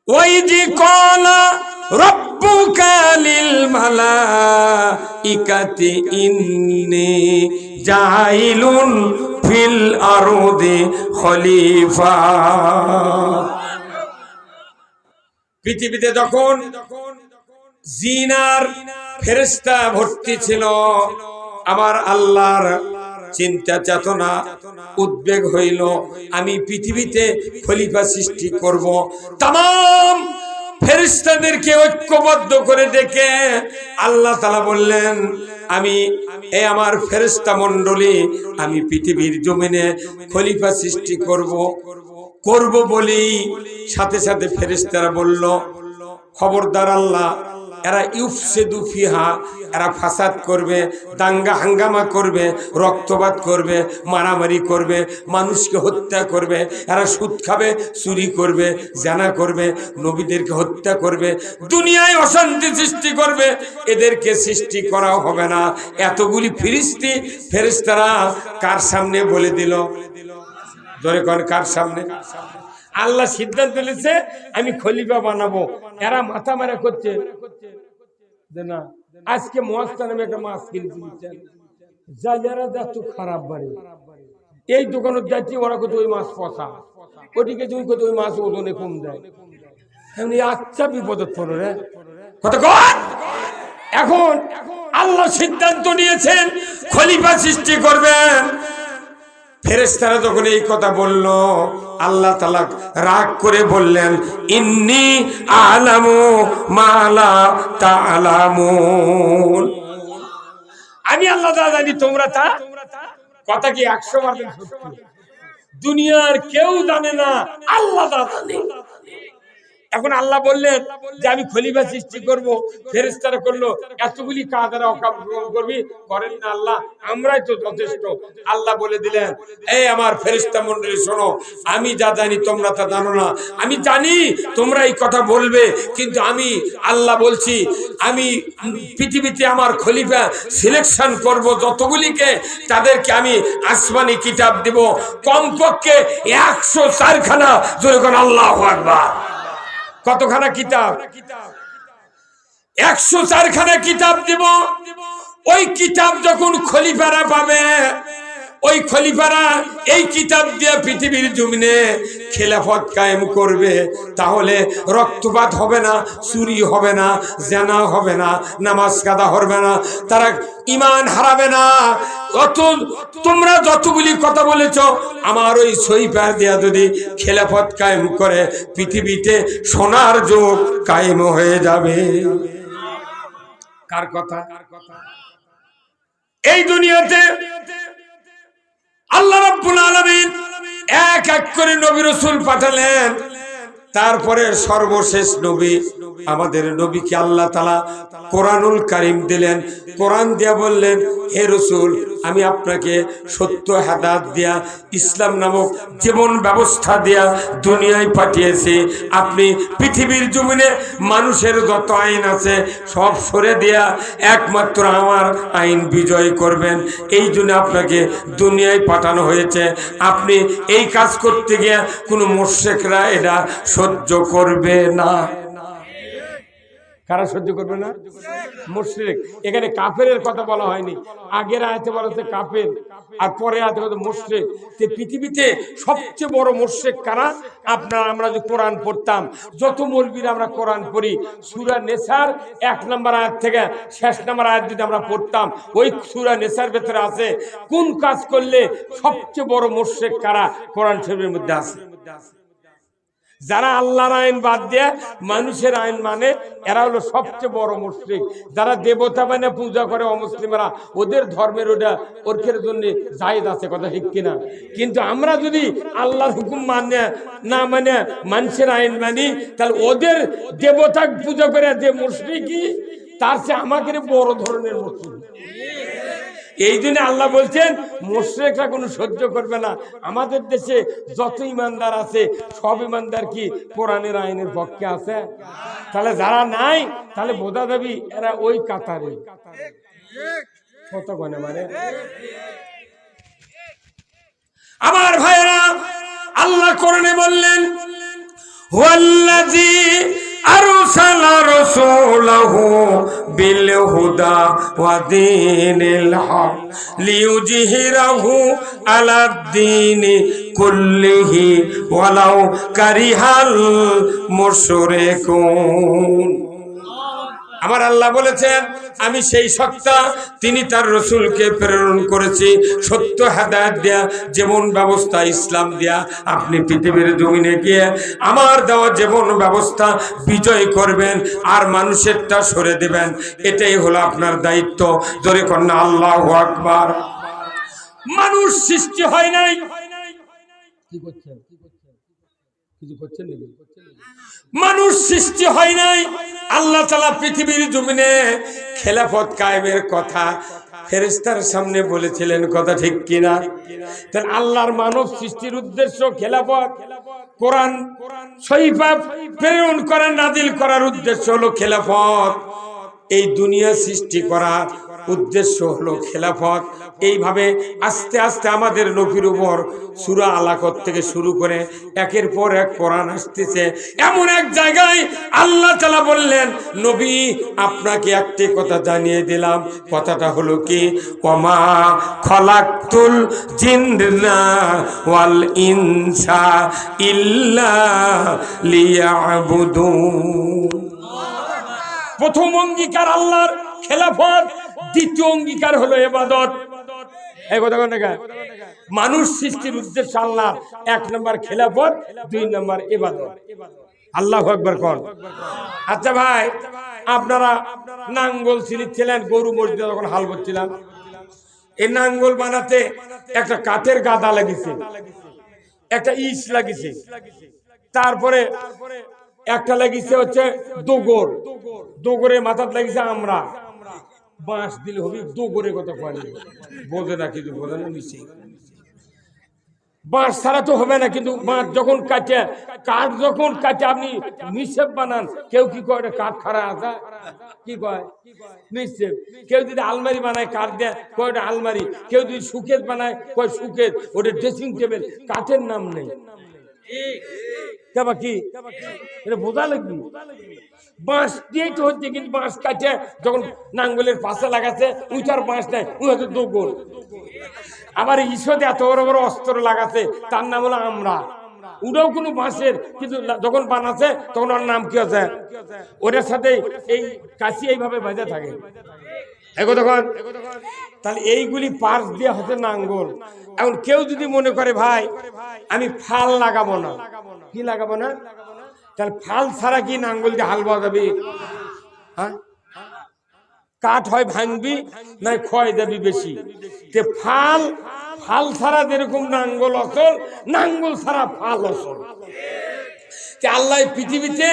ওই যে কলা রব্বুকা লিল মালাইকাতি ইন্নী জাইলুন ফিল আরদি খলিফা। পৃথিবীতে যখন জিনার ফেরেশতা ভর্তি ছিল, আমার আল্লাহর চিন্তা চেতনা উদ্বেগ হইল আমি পৃথিবীতে খলিফা সৃষ্টি করব। তাম ফেরেশতাদেরকে ঐক্যবদ্ধ করে ডেকে আল্লাহ তাআলা বললেন আমি আমার ফেরেশতা মণ্ডলী আমি পৃথিবীর জমিনে খলিফা সৃষ্টি করব বলেই সাথে সাথে ফেরেশতারা বলল খবরদার আল্লাহ, এরা ইউফসিদু ফিহা, এরা ফাসাদ করবে, দাঙ্গা হাঙ্গামা করবে, রক্তপাত করবে, মারামারি করবে, মানুষকে হত্যা করবে, এরা সুদ খাবে, চুরি করবে, জানা করবে, নবীদেরকে হত্যা করবে, দুনিয়ায় অশান্তি সৃষ্টি করবে, এদেরকে সৃষ্টি করা হবে না। এতগুলি ফেরেশতারা কার সামনে বলে দিল? ধরে কোন কার সামনে? আল্লাহ সিদ্ধান্ত নিয়েছে আমি খলিফা বানাবো, এরা মাথা মারা করছে না। আজকে মস্ত নামে একটা মাছ কিনেছি, যারা যত খারাপ বাড়ি এই দোকানে যাচ্ছি, ওরা কত ওই মাছ পচা, ওটিকে তুমি কত ওই মাছ ওজনে কম দেয়, এমনি আচ্ছা বিপদে পড়ো রে। এখন আল্লাহ সিদ্ধান্ত নিয়েছেন খলিফা সৃষ্টি করবেন। ফেরেশতারা যখন এই কথা বলল, আল্লাহ তাআলা রাগ করে বললেন ইন্নী আ'লামু মা লা তা'লামুন, আমি আল্লাহ তাআলা জানি তোমরা তা। কথা কি 100% সত্যি? দুনিয়ার কেউ জানে না, আল্লাহ তাআলা জানে। এখন আল্লাহ বললেন যে আমি খলিফা সৃষ্টি করব, ফেরেশতারা করলো, এতগুলি কাজ এরা করবি, করেন না আল্লাহ, আমরাই তো যথেষ্ট। আল্লাহ বলে দিলেন, এই আমার ফেরেশতা মণ্ডলী শোনো, আমি যা জানি তোমরা তা জানো না। আমি জানি তোমরা এই কথা বলবে, কিন্তু আমি আল্লাহ বলছি, আমি পৃথিবীতে আমার খলিফা সিলেকশন করব যতগুলিকে, তাদেরকে আমি আসমানি কিতাব দিব, কমপক্ষে 104 খানা। জোরে কোন আল্লাহু আকবার। কতখানা কিতাব? 104 খানা কিতাব দিব। ওই কিতাব যখন খলিফারা পাবে, ওই খলিফারা এই কিতাব দিয়ে পৃথিবীর জমিনে খেলাফত কায়েম করবে। তাহলে রক্তপাত হবে না, চুরি হবে না, জানা হবে না, নামাজ কাদা হবে না, তারা ঈমান হারাবে না। অত তোমরা যতগুলি কথা বলেছ, আমার ওই সহিফা দিয়া যদি খেলাফত কায়েম করে, পৃথিবীতে সোনার যুগ কায়েম হয়ে যাবে। কার কথা? এই দুনিয়াতে আল্লাহ রাব্বুল আলামিন এক এক করে নবী রাসূল পাঠালেন। তারপরে সর্বশেষ নবী আমাদের নবীকে আল্লাহ তাআলা কোরআনুল কারীম দিলেন। কোরআন দিয়া বললেন, হে রাসূল, আমি আপনাকে সত্য হেদায়েত দিয়া ইসলাম নামক জীবন ব্যবস্থা দিয়া দুনিয়ায় পাঠিয়েছি। আপনি পৃথিবীর জমিনে মানুষের যত আইন আছে সব সরে দিয়া একমাত্র আমার আইন বিজয় করবেন। এই জন্য আপনাকে দুনিয়ায় পাঠানো হয়েছে। আপনি এই কাজ করতে গিয়ে কোনো মুশরিকরা এটা সহ্য করবে না। কারা সহ্য করবে না? মুশরিক। এখানে কাফেরের কথা বলা হয়নি, আগের আয়াতে বলা হচ্ছে কাফের, আর পরে আয়াতে বলা মুশরিক। যে পৃথিবীতে সবচেয়ে বড় মুশরিক কারা? আমরা যে কোরআন পড়তাম, যত মৌলবীরা আমরা কোরআন পড়ি, সূরা নেসার 1 নম্বর আয়াত থেকে শেষ নম্বর আয়াত যদি আমরা পড়তাম, ওই সূরা নেসার ভেতরে আছে কোন কাজ করলে সবচেয়ে বড় মুশরিক কারা, কোরআন শরীফের মধ্যে আছে। যারা আল্লাহর আইন বাদ দিয়ে মানুষের আইন মানে, এরা হলো সবচেয়ে বড় মুশরিক। যারা দেবতা মানে পূজা করে অমুসলিমরা, ওদের ধর্মের ওটা ওর জন্য জায়েজ আছে, কথা ঠিক কিনা? কিন্তু আমরা যদি আল্লাহর হুকুম মানে না মানে মানুষের আইন মানি, তাহলে ওদের দেবতা পূজা করে যে মুশরিকি, তার চেয়ে আমাকে বড় ধরনের মুশরিক। এই জন্য আল্লাহ বলছেন মুশরিকরা কোনো সহ্য করবে না। আমাদের দেশে যত ইমানদার আছে সব ইমানদার কি কোরআনের আইনের পক্ষে আছে? তাহলে যারা নাই, তাহলে বোঝা যাবে এরা ওই কাতারে। কত গনে মানে আমার ভাইয়েরা, আল্লাহ কোরআনে বললেন, হুয়াল্লাযী আরসালা রাসূলাহু বিল হুদা ওয়া দীনিল হক লিইয়ুযহিরাহু আলাদ দীনি কুল্লিহি ওয়ালাউ কারিহাল মুশরিকুন। আমার আল্লাহ বলেছেন, আমি সেই সত্তা, তিনি তার রসুলকে প্রেরণ করেছি সত্য হেদায়েত দেয়া, জীবন ব্যবস্থা ইসলাম দেয়া। আপনি পৃথিবীর জমিনে গিয়ে আমার দেওয়া জীবন ব্যবস্থা বিজয় করবেন আর মানুষেরটা সরে দিবেন। এটাই হলো আপনার দায়িত্ব। জোরে কন্যা আল্লাহু আকবার। মানুষ সৃষ্টি হয় নাই, কি করছেন? কিছু করছেন নাকি? মানুষ সৃষ্টি হয় নাই। আল্লাহ তাআলা পৃথিবীর জমিনে খেলাফত কায়েমের কথা ফেরেশতার সামনে বলেছিলেন, কথা ঠিক কিনা? তাহলে আল্লাহর মানব সৃষ্টির উদ্দেশ্য খেলাফত। কোরআন সহিফা প্রেরণ করা, নাজিল করার উদ্দেশ্য হলো খেলাফত। এই দুনিয়া সৃষ্টি করার উদ্দেশ্য হলো খেলাফত। এইভাবে আস্তে আস্তে আমাদের নবীর উপর সূরা আলাকত থেকে শুরু করে একের পর এক কোরআন আসতেছে। এমন এক জায়গায় আল্লাহ তাআলা বললেন, নবী আপনাকে একটি কথা জানিয়ে দিলাম। কথাটা হলো কি, ওমা খলাকতুল জিন্না ওয়াল ইনসা ইল্লা লিয়াবুদুন। প্রথম অঙ্গীকার আল্লাহর খেলাফত, দ্বিতীয় অঙ্গীকার হলো ইবাদত। এই কথা কোন জায়গায়? মানুষ সৃষ্টির উদ্দেশ্য আল্লাহ, 1 নম্বর খেলাফত, 2 নম্বর ইবাদত। আল্লাহু আকবার কোন। আচ্ছা ভাই, আপনারা নাঙ্গল ছিলেন, গরু মসজিদে যখন হাল করছিলাম, এই নাঙ্গল বানাতে একটা কাঠের গাদা লাগিয়েছে, একটা ইট লাগিয়েছে, তারপরে একটা লাগিছে হচ্ছে দোগর, দোগরের মাথাত লাগিছে আমরা। বাঁশ দিলে হবে, দোগরের কথা কয় বোঝে না, কিন্তু বোঝে না নিশ্চয়ই। বাঁশ ছাড়া তো হবে না, কিন্তু বাঁশ যখন কাটে, কাঠ যখন কাটে আপনি নিষেপ বানান, কেউ কি কয় কাঠ খাড়া আছে, কি কয় নিষেপ। কেউ যদি আলমারি বানায় কাঠ দেয়, কয় ওটা আলমারি। কেউ যদি সুকেত বানায়, কয় সুকেত। ওটা ড্রেসিং টেবিল, কাঠের নাম নেই। কি এটা বোঝা লাগবে। বাঁশ দিয়েই তো হচ্ছে, কিন্তু বাঁশ কাটে যখন নাঙ্গলের পাশে লাগাচ্ছে, উইটার বাঁশ নেয়, ওই হচ্ছে দোগর। আবার ঈশ্বরে এত বড় বড় অস্ত্র লাগাচ্ছে, তার নাম হলো আমরা। ওটাও কোনো বাঁশের, কিন্তু যখন বানাচ্ছে তখন ওর নাম কি আছে, ওটার সাথে এই কাশি এইভাবে বাজে থাকে। তাহলে এইগুলি পার্স দিয়ে হচ্ছে নাঙ্গল। এখন কেউ যদি মনে করে ভাই আমি ফাল লাগাবো না, কি লাগাবো না, তাহলে ফাল ছাড়া কি নাঙ্গল দিয়ে হাল বাজাবি? হ্যাঁ, কাঠ হয় ভাঙবি, নাই ক্ষয় যাবি বেশি। তে ফাল, ফাল ছাড়া যেরকম নাঙ্গল অচল, নাঙ্গল ছাড়া ফাল অচল। আল্লাহ পৃথিবীতে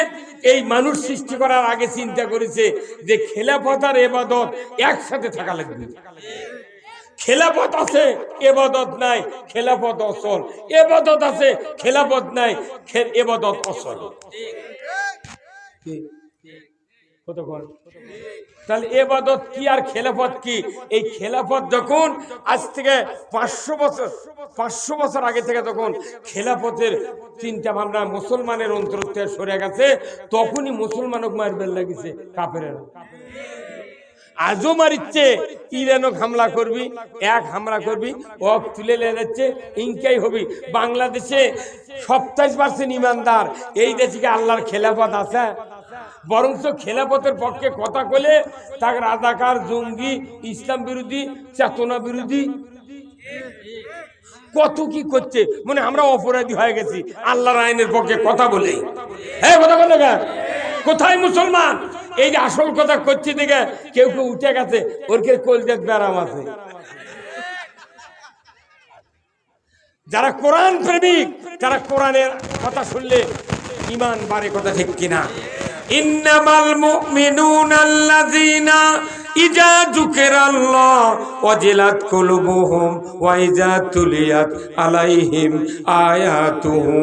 এই মানুষ সৃষ্টি করার আগে চিন্তা করেছে যে খেলাফত আর এবাদত একসাথে থাকা লাগবে। খেলাফত আছে, এবাদত নাই, খেলাফত অচল। এবাদত আছে, খেলাফত নাই, এবাদত অচল। তাহলে এবাদত কি আর খেলাফত কি? এই খেলাফত যখন আজ থেকে 500 বছর আগে থেকে যখন খেলাফতের চিন্তা ভাবনা মুসলমানের অন্তর থেকে সরে গেছে, তখনই মুসলমানক মারবেন লাগিছে কাফেরেরা। আজও মারিচ্ছে, ইরানক হামলা করবি, এক হামলা করবি, ওক তুলে যাচ্ছে, ইনকাই হবি। বাংলাদেশে 27% ইমানদার, এই দেশে আল্লাহর খেলাফত আছে? বরঞ্চ খেলাফতের পক্ষে কথা বলে তাকে রাজাকার, জঙ্গি, ইসলাম বিরোধী, চেতনা বিরোধী কত কি করছে। মানে আমরা অপরাধী হয়ে গেছি আল্লাহর আইনের পক্ষে কথা বলে। হ্যাঁ, কথা বলে কোথায় মুসলমান? এই যে আসল কথা করছে দেখে কেউ কেউ উঠে গেছে, ওর কে কলজাত ব্যারাম আছে। যারা কোরআন প্রেমিক, তারা কোরআনের কথা শুনলে ঈমান বাড়ে, কথা ঠিক কিনা? ইন্নামাল মুমিনুনা আল্লাযীনা ইজা যুকিরাল্লাহ ওয়াজিলাত কুলুবুহুম ওয়া ইজা তুলিয়াত আলাইহিম আয়াতুহু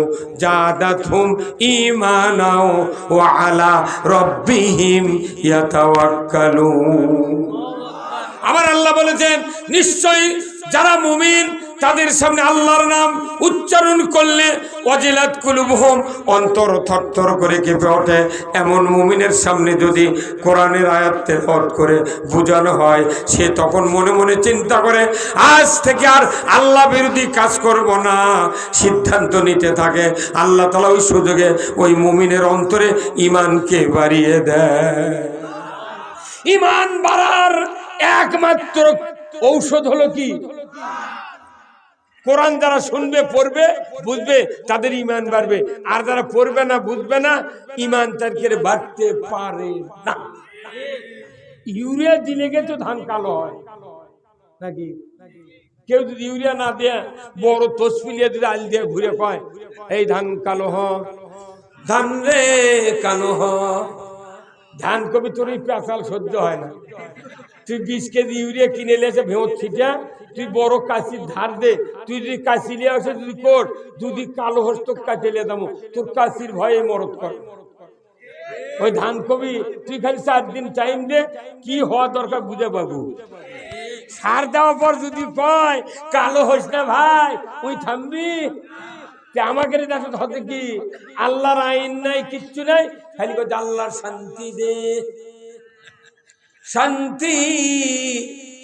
জাদাতহুম ঈমানাও ওয়া আলা রাব্বিহিম ইয়াতাওয়াক্কালুন। আবার আল্লাহ বলেছেন, নিশ্চয়ই যারা মুমিন তাদের সামনে আল্লাহর নাম উচ্চারণ করলে ওয়াজিলাত কুলুবুহুম, অন্তর থরথর করে কেঁপে ওঠে। এমন মুমিনের সামনে যদি কোরআনের আয়াত তেলাওয়াত করে বোঝানো হয়, সে তখন মনে মনে চিন্তা করে আজ থেকে আর আল্লাহ বিরোধী কাজ করব না, সিদ্ধান্ত নিতে থাকে। আল্লাহ তাআলা ওই সুযোগে ওই মুমিনের অন্তরে ঈমানকে বাড়িয়ে দেয়। ঈমান বাড়ার একমাত্র ঔষধ হলো কি? কোরআন যারা শুনবে, পড়বে, বুঝবে, তাদের ঈমান বাড়বে। আর যারা পড়বে না, বুঝবে না, ঈমান তার করে বাড়তে পারে না। ইউরিয়া দিলে গে তো ধান কালো হয় নাকি? কেউ যদি ইউরিয়া না দেয়, বড় তসপিলিয়া যদি আল দিয়ে ঘুরে কয় এই ধান কালো হ, ধান রে কালো হ, ধান কবি তোর এই পেঁচাল সহ্য হয় না। তুই 20 কেজি ইউরিয়া কিনে এসে ভেঁত ছিটা, তুই বড় কাশির ধার দে, তুই যদি কাশি নিয়ে আসে যদি কর, যদি কালো হস্ত কাটিয়ে দামো, তোর কাশির ভয়ে মরদ কর। ওই ধান কবি তুই খালি 4 দিন টাইম দে, কি হওয়া দরকার বুঝে বাবু। সার দেওয়ার পর যদি কয় কালো হস না ভাই, ওই থামবি। আমাকে দেখো হতে কি আল্লাহর আইন নাই, কিচ্ছু নাই, খালি কই আল্লাহর শান্তি দে, শান্তি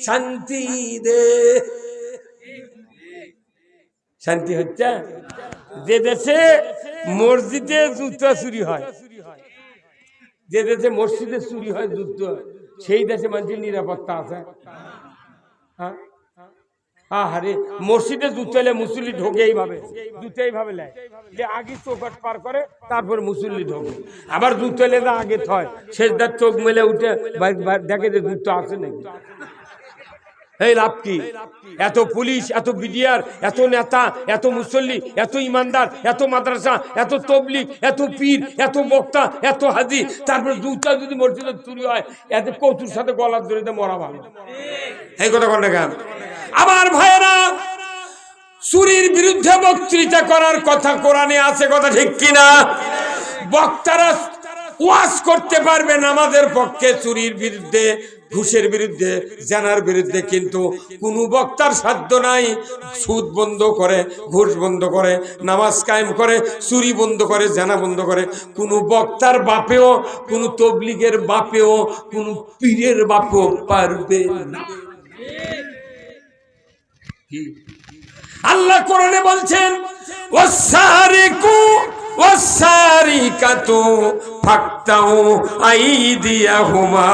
শান্তি দে। শান্তি হচ্ছে যে দেশে মসজিদে জুতা চুরি হয়, যে দেশে মসজিদে চুরি হয় জুতো, সেই দেশে মানুষের নিরাপত্তা আছে? হ্যাঁ, আরে মসজিদে জুতো এলে মুসল্লি ঢোকে এইভাবে, জুতো এইভাবে নেয়, আগে চৌকাট পার করে, তারপরে মুসল্লি ঢোকে। আবার জুতো এলে আগে থয়, শেষদার চোখ মেলে উঠে দেখে যে জুতো আছে নাকি। এই লাভ কি? এত পুলিশ, এত বিডিআর, এত নেতা, এত মুসল্লি, এত ইমানদার, এত মাদ্রাসা, এত তবলিগ, এত পীর, এত বক্তা, এত হাজি, তারপর দুটা যদি মসজিদে চুরি হয়, এত কৌতুর সাথে গলার দড়িতে মরা ভালো। এই কথা কোন কেন? আমার ভাইয়েরা, চুরির বিরুদ্ধে বক্তৃতা করার কথা কোরআনে আছে, কথা ঠিক কিনা? বক্তারা ওয়াজ করতে পারবে নামাজের পক্ষে, চুরির বিরুদ্ধে, ঘুষের বিরুদ্ধে, জানার বিরুদ্ধে, কিন্তু কোন বক্তার সাধ্য নাই সুদ বন্ধ করে, ঘুষ বন্ধ করে, নামাজ কায়েম করে, চুরি বন্ধ করে, জানা বন্ধ করে। কোন বক্তার বাপেও, কোন তবলিগের বাপেও, কোন পীরের বাপেও পারবে না। আল্লাহ কোরআনে বলছেন, ওয়াসারিকু ওয়াসারিকাতু ফাকতাউ আইদিয়াহুমা।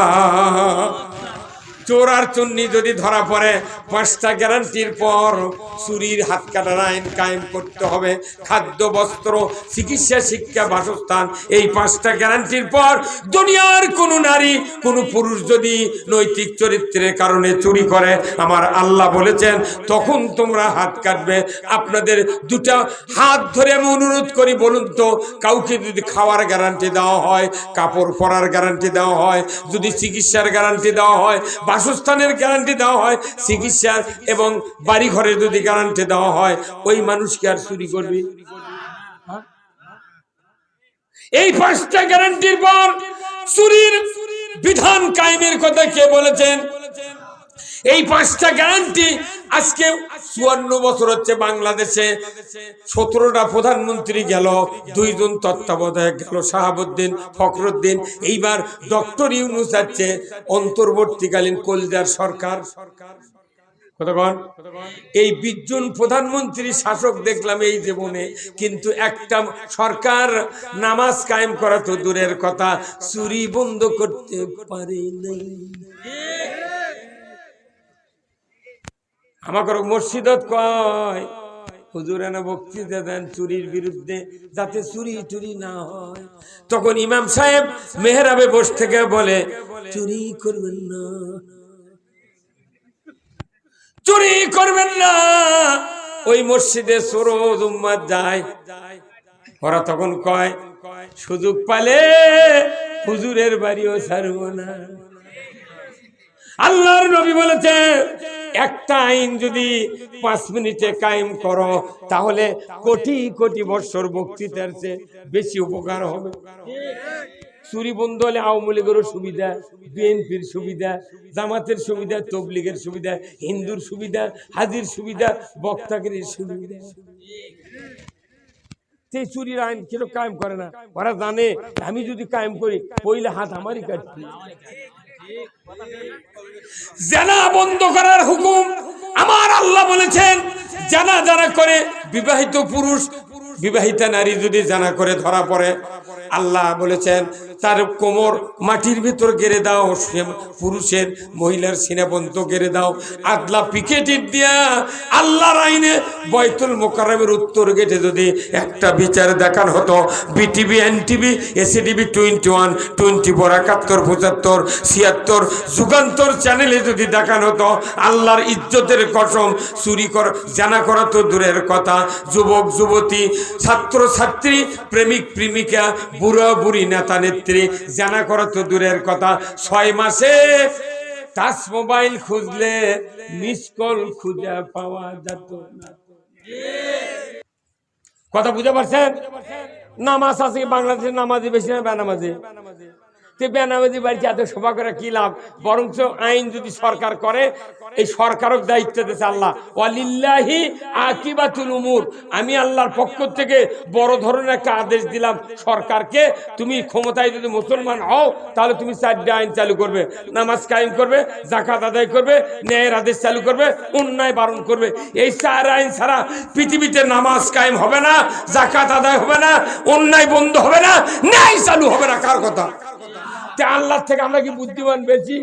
চোর আর চুন্নি যদি ধরা পড়ে, 5টা গ্যারান্টির পর চুরির হাত কাটার আইন কায়েম করতে হবে। খাদ্য, বস্ত্র, চিকিৎসা, শিক্ষা, বাসস্থান, এই 5টা গ্যারান্টির পর দুনিয়ার কোনো নারী, কোনো পুরুষ যদি নৈতিক চরিত্রের কারণে চুরি করে, আমার আল্লাহ বলেছেন তখন তোমরা হাত কাটবে। আপনাদের দুটা হাত ধরে আমি অনুরোধ করি, বলুন তো, কাউকে যদি খাওয়ার গ্যারান্টি দেওয়া হয়, কাপড় পরার গ্যারান্টি দেওয়া হয়, যদি চিকিৎসার গ্যারান্টি দেওয়া হয়, বাসস্থানের গ্যারান্টি দেওয়া হয়, চিকিৎসার এবং বাড়ি ঘরে যদি গ্যারান্টি দেওয়া হয়, ওই মানুষ কি আর চুরি করবে? এই 5টা গ্যারান্টির পর চুরির বিধান কায়েমের কথা কে বলেছেন? এই 5টা গ্যারান্টি আজকে 54 বছর হচ্ছে বাংলাদেশে, 17টা প্রধানমন্ত্রী গেল, 2 জন তত্ত্বাবধায়ক গেল, শাহাবুদ্দিন, ফখরুদ্দিন, এইবার ডক্টর ইউনূস আছে, অন্তর্বর্তীকালীন কলজার সরকার। কতক্ষণ? এই 20 জন প্রধানমন্ত্রী শাসক দেখলাম এই জীবনে, কিন্তু একটা সরকার নামাজ কায়েম করা তো দূরের কথা, চুরি বন্ধ করতে পারে নাই। আমাকে মসজিদত কয়, হুজুর এনে বক্তৃতা দেন চুরির বিরুদ্ধে, যাতে চুরি টুরি না হয়। তখন ইমাম সাহেব মেহরাবে বসে থেকে বলে, চুরি করবেন না, চুরি করবেন না। ওই মসজিদে সরোজ উম্মাত যায়, ওরা তখন কয়, সুযোগ পালে হুজুরের বাড়িও ছাড়ব না। আল্লাহর নবী বলেছে, একটা আইন যদি 5 মিনিটে কায়েম করো, তাহলে কোটি কোটি বছর বক্তৃতার চেয়ে বেশি উপকার হবে। চুরি বন্ধ হলে আওয়ামী লীগেরও সুবিধা, বিএনপির সুবিধা, জামাতের সুবিধা, তবলিগের সুবিধা, হিন্দুর সুবিধা, হাজির সুবিধা, বক্তাগিরির সুবিধা। সেই চুরির আইন কেন কায়েম করে না? ওরা জানে আমি যদি কায়েম করি, পইলে হাত আমারই কাটবে। জানা বন্ধ করার হুকুম আমার আল্লাহ বলেছেন। জানা যারা করে, বিবাহিত পুরুষ, বিবাহিতা নারী যদি জানা করে ধরা পড়ে, আল্লাহ বলেছেন তার কোমর মাটির ভিতর গেড়ে দাও, পুরুষের মহিলার সিনা পর্যন্ত গেড়ে দাও। আদলা পিকেটিভ দিয়া আল্লাহর আইনে বাইতুল মোকাররমের উত্তর গেটে যদি একটা বিচার দেখান হতো, বিটিভি, এনটিভি, এসিটিভি 21, 24, 71, 75, 76, যুগান্তর চ্যানেলে যদি দেখানো হতো, আল্লাহর ইজ্জতের কসম, চুরি করা, জানা করা তো দূরের কথা, যুবক যুবতী, ছাত্র ছাত্রী, প্রেমিক প্রেমিকা, বুড়া বুড়ি, নেতা নেত্রী, জানা করা তো দূরের কথা, 6 মাসে টাচ মোবাইল খুঁজলে মিস কল খুঁজে পাওয়া যেত না। কথা বুঝতে পারছেন? নামাজ আছে বাংলাদেশের, নামাজি বেশি না বেনামাজি? বেনামাজি বাড়িতে এত সভা করে কি লাভ? বরঞ্চ আইন যদি সরকার করে, এই সরকারও দায়িত্ব দিয়েছে আল্লাহ, ওয়ালিল্লাহি আকিবাতুল উমুর। আমি আল্লাহর পক্ষ থেকে বড় ধরনের একটা আদেশ দিলাম সরকারকে, তুমি ক্ষমতায় যদি মুসলমান হও, তাহলে তুমি 4টা আইন চালু করবে, নামাজ কায়েম করবে, যাকাত আদায় করবে, ন্যায়ের আদেশ চালু করবে, অন্যায় বারণ করবে। এই 4 আইন ছাড়া পৃথিবীতে নামাজ কায়েম হবে না, যাকাত আদায় হবে না, অন্যায় বন্ধ হবে না, ন্যায় চালু হবে না। কার কথা? আল্লাহ থেকে আমরা কি বুদ্ধিমান বেশি?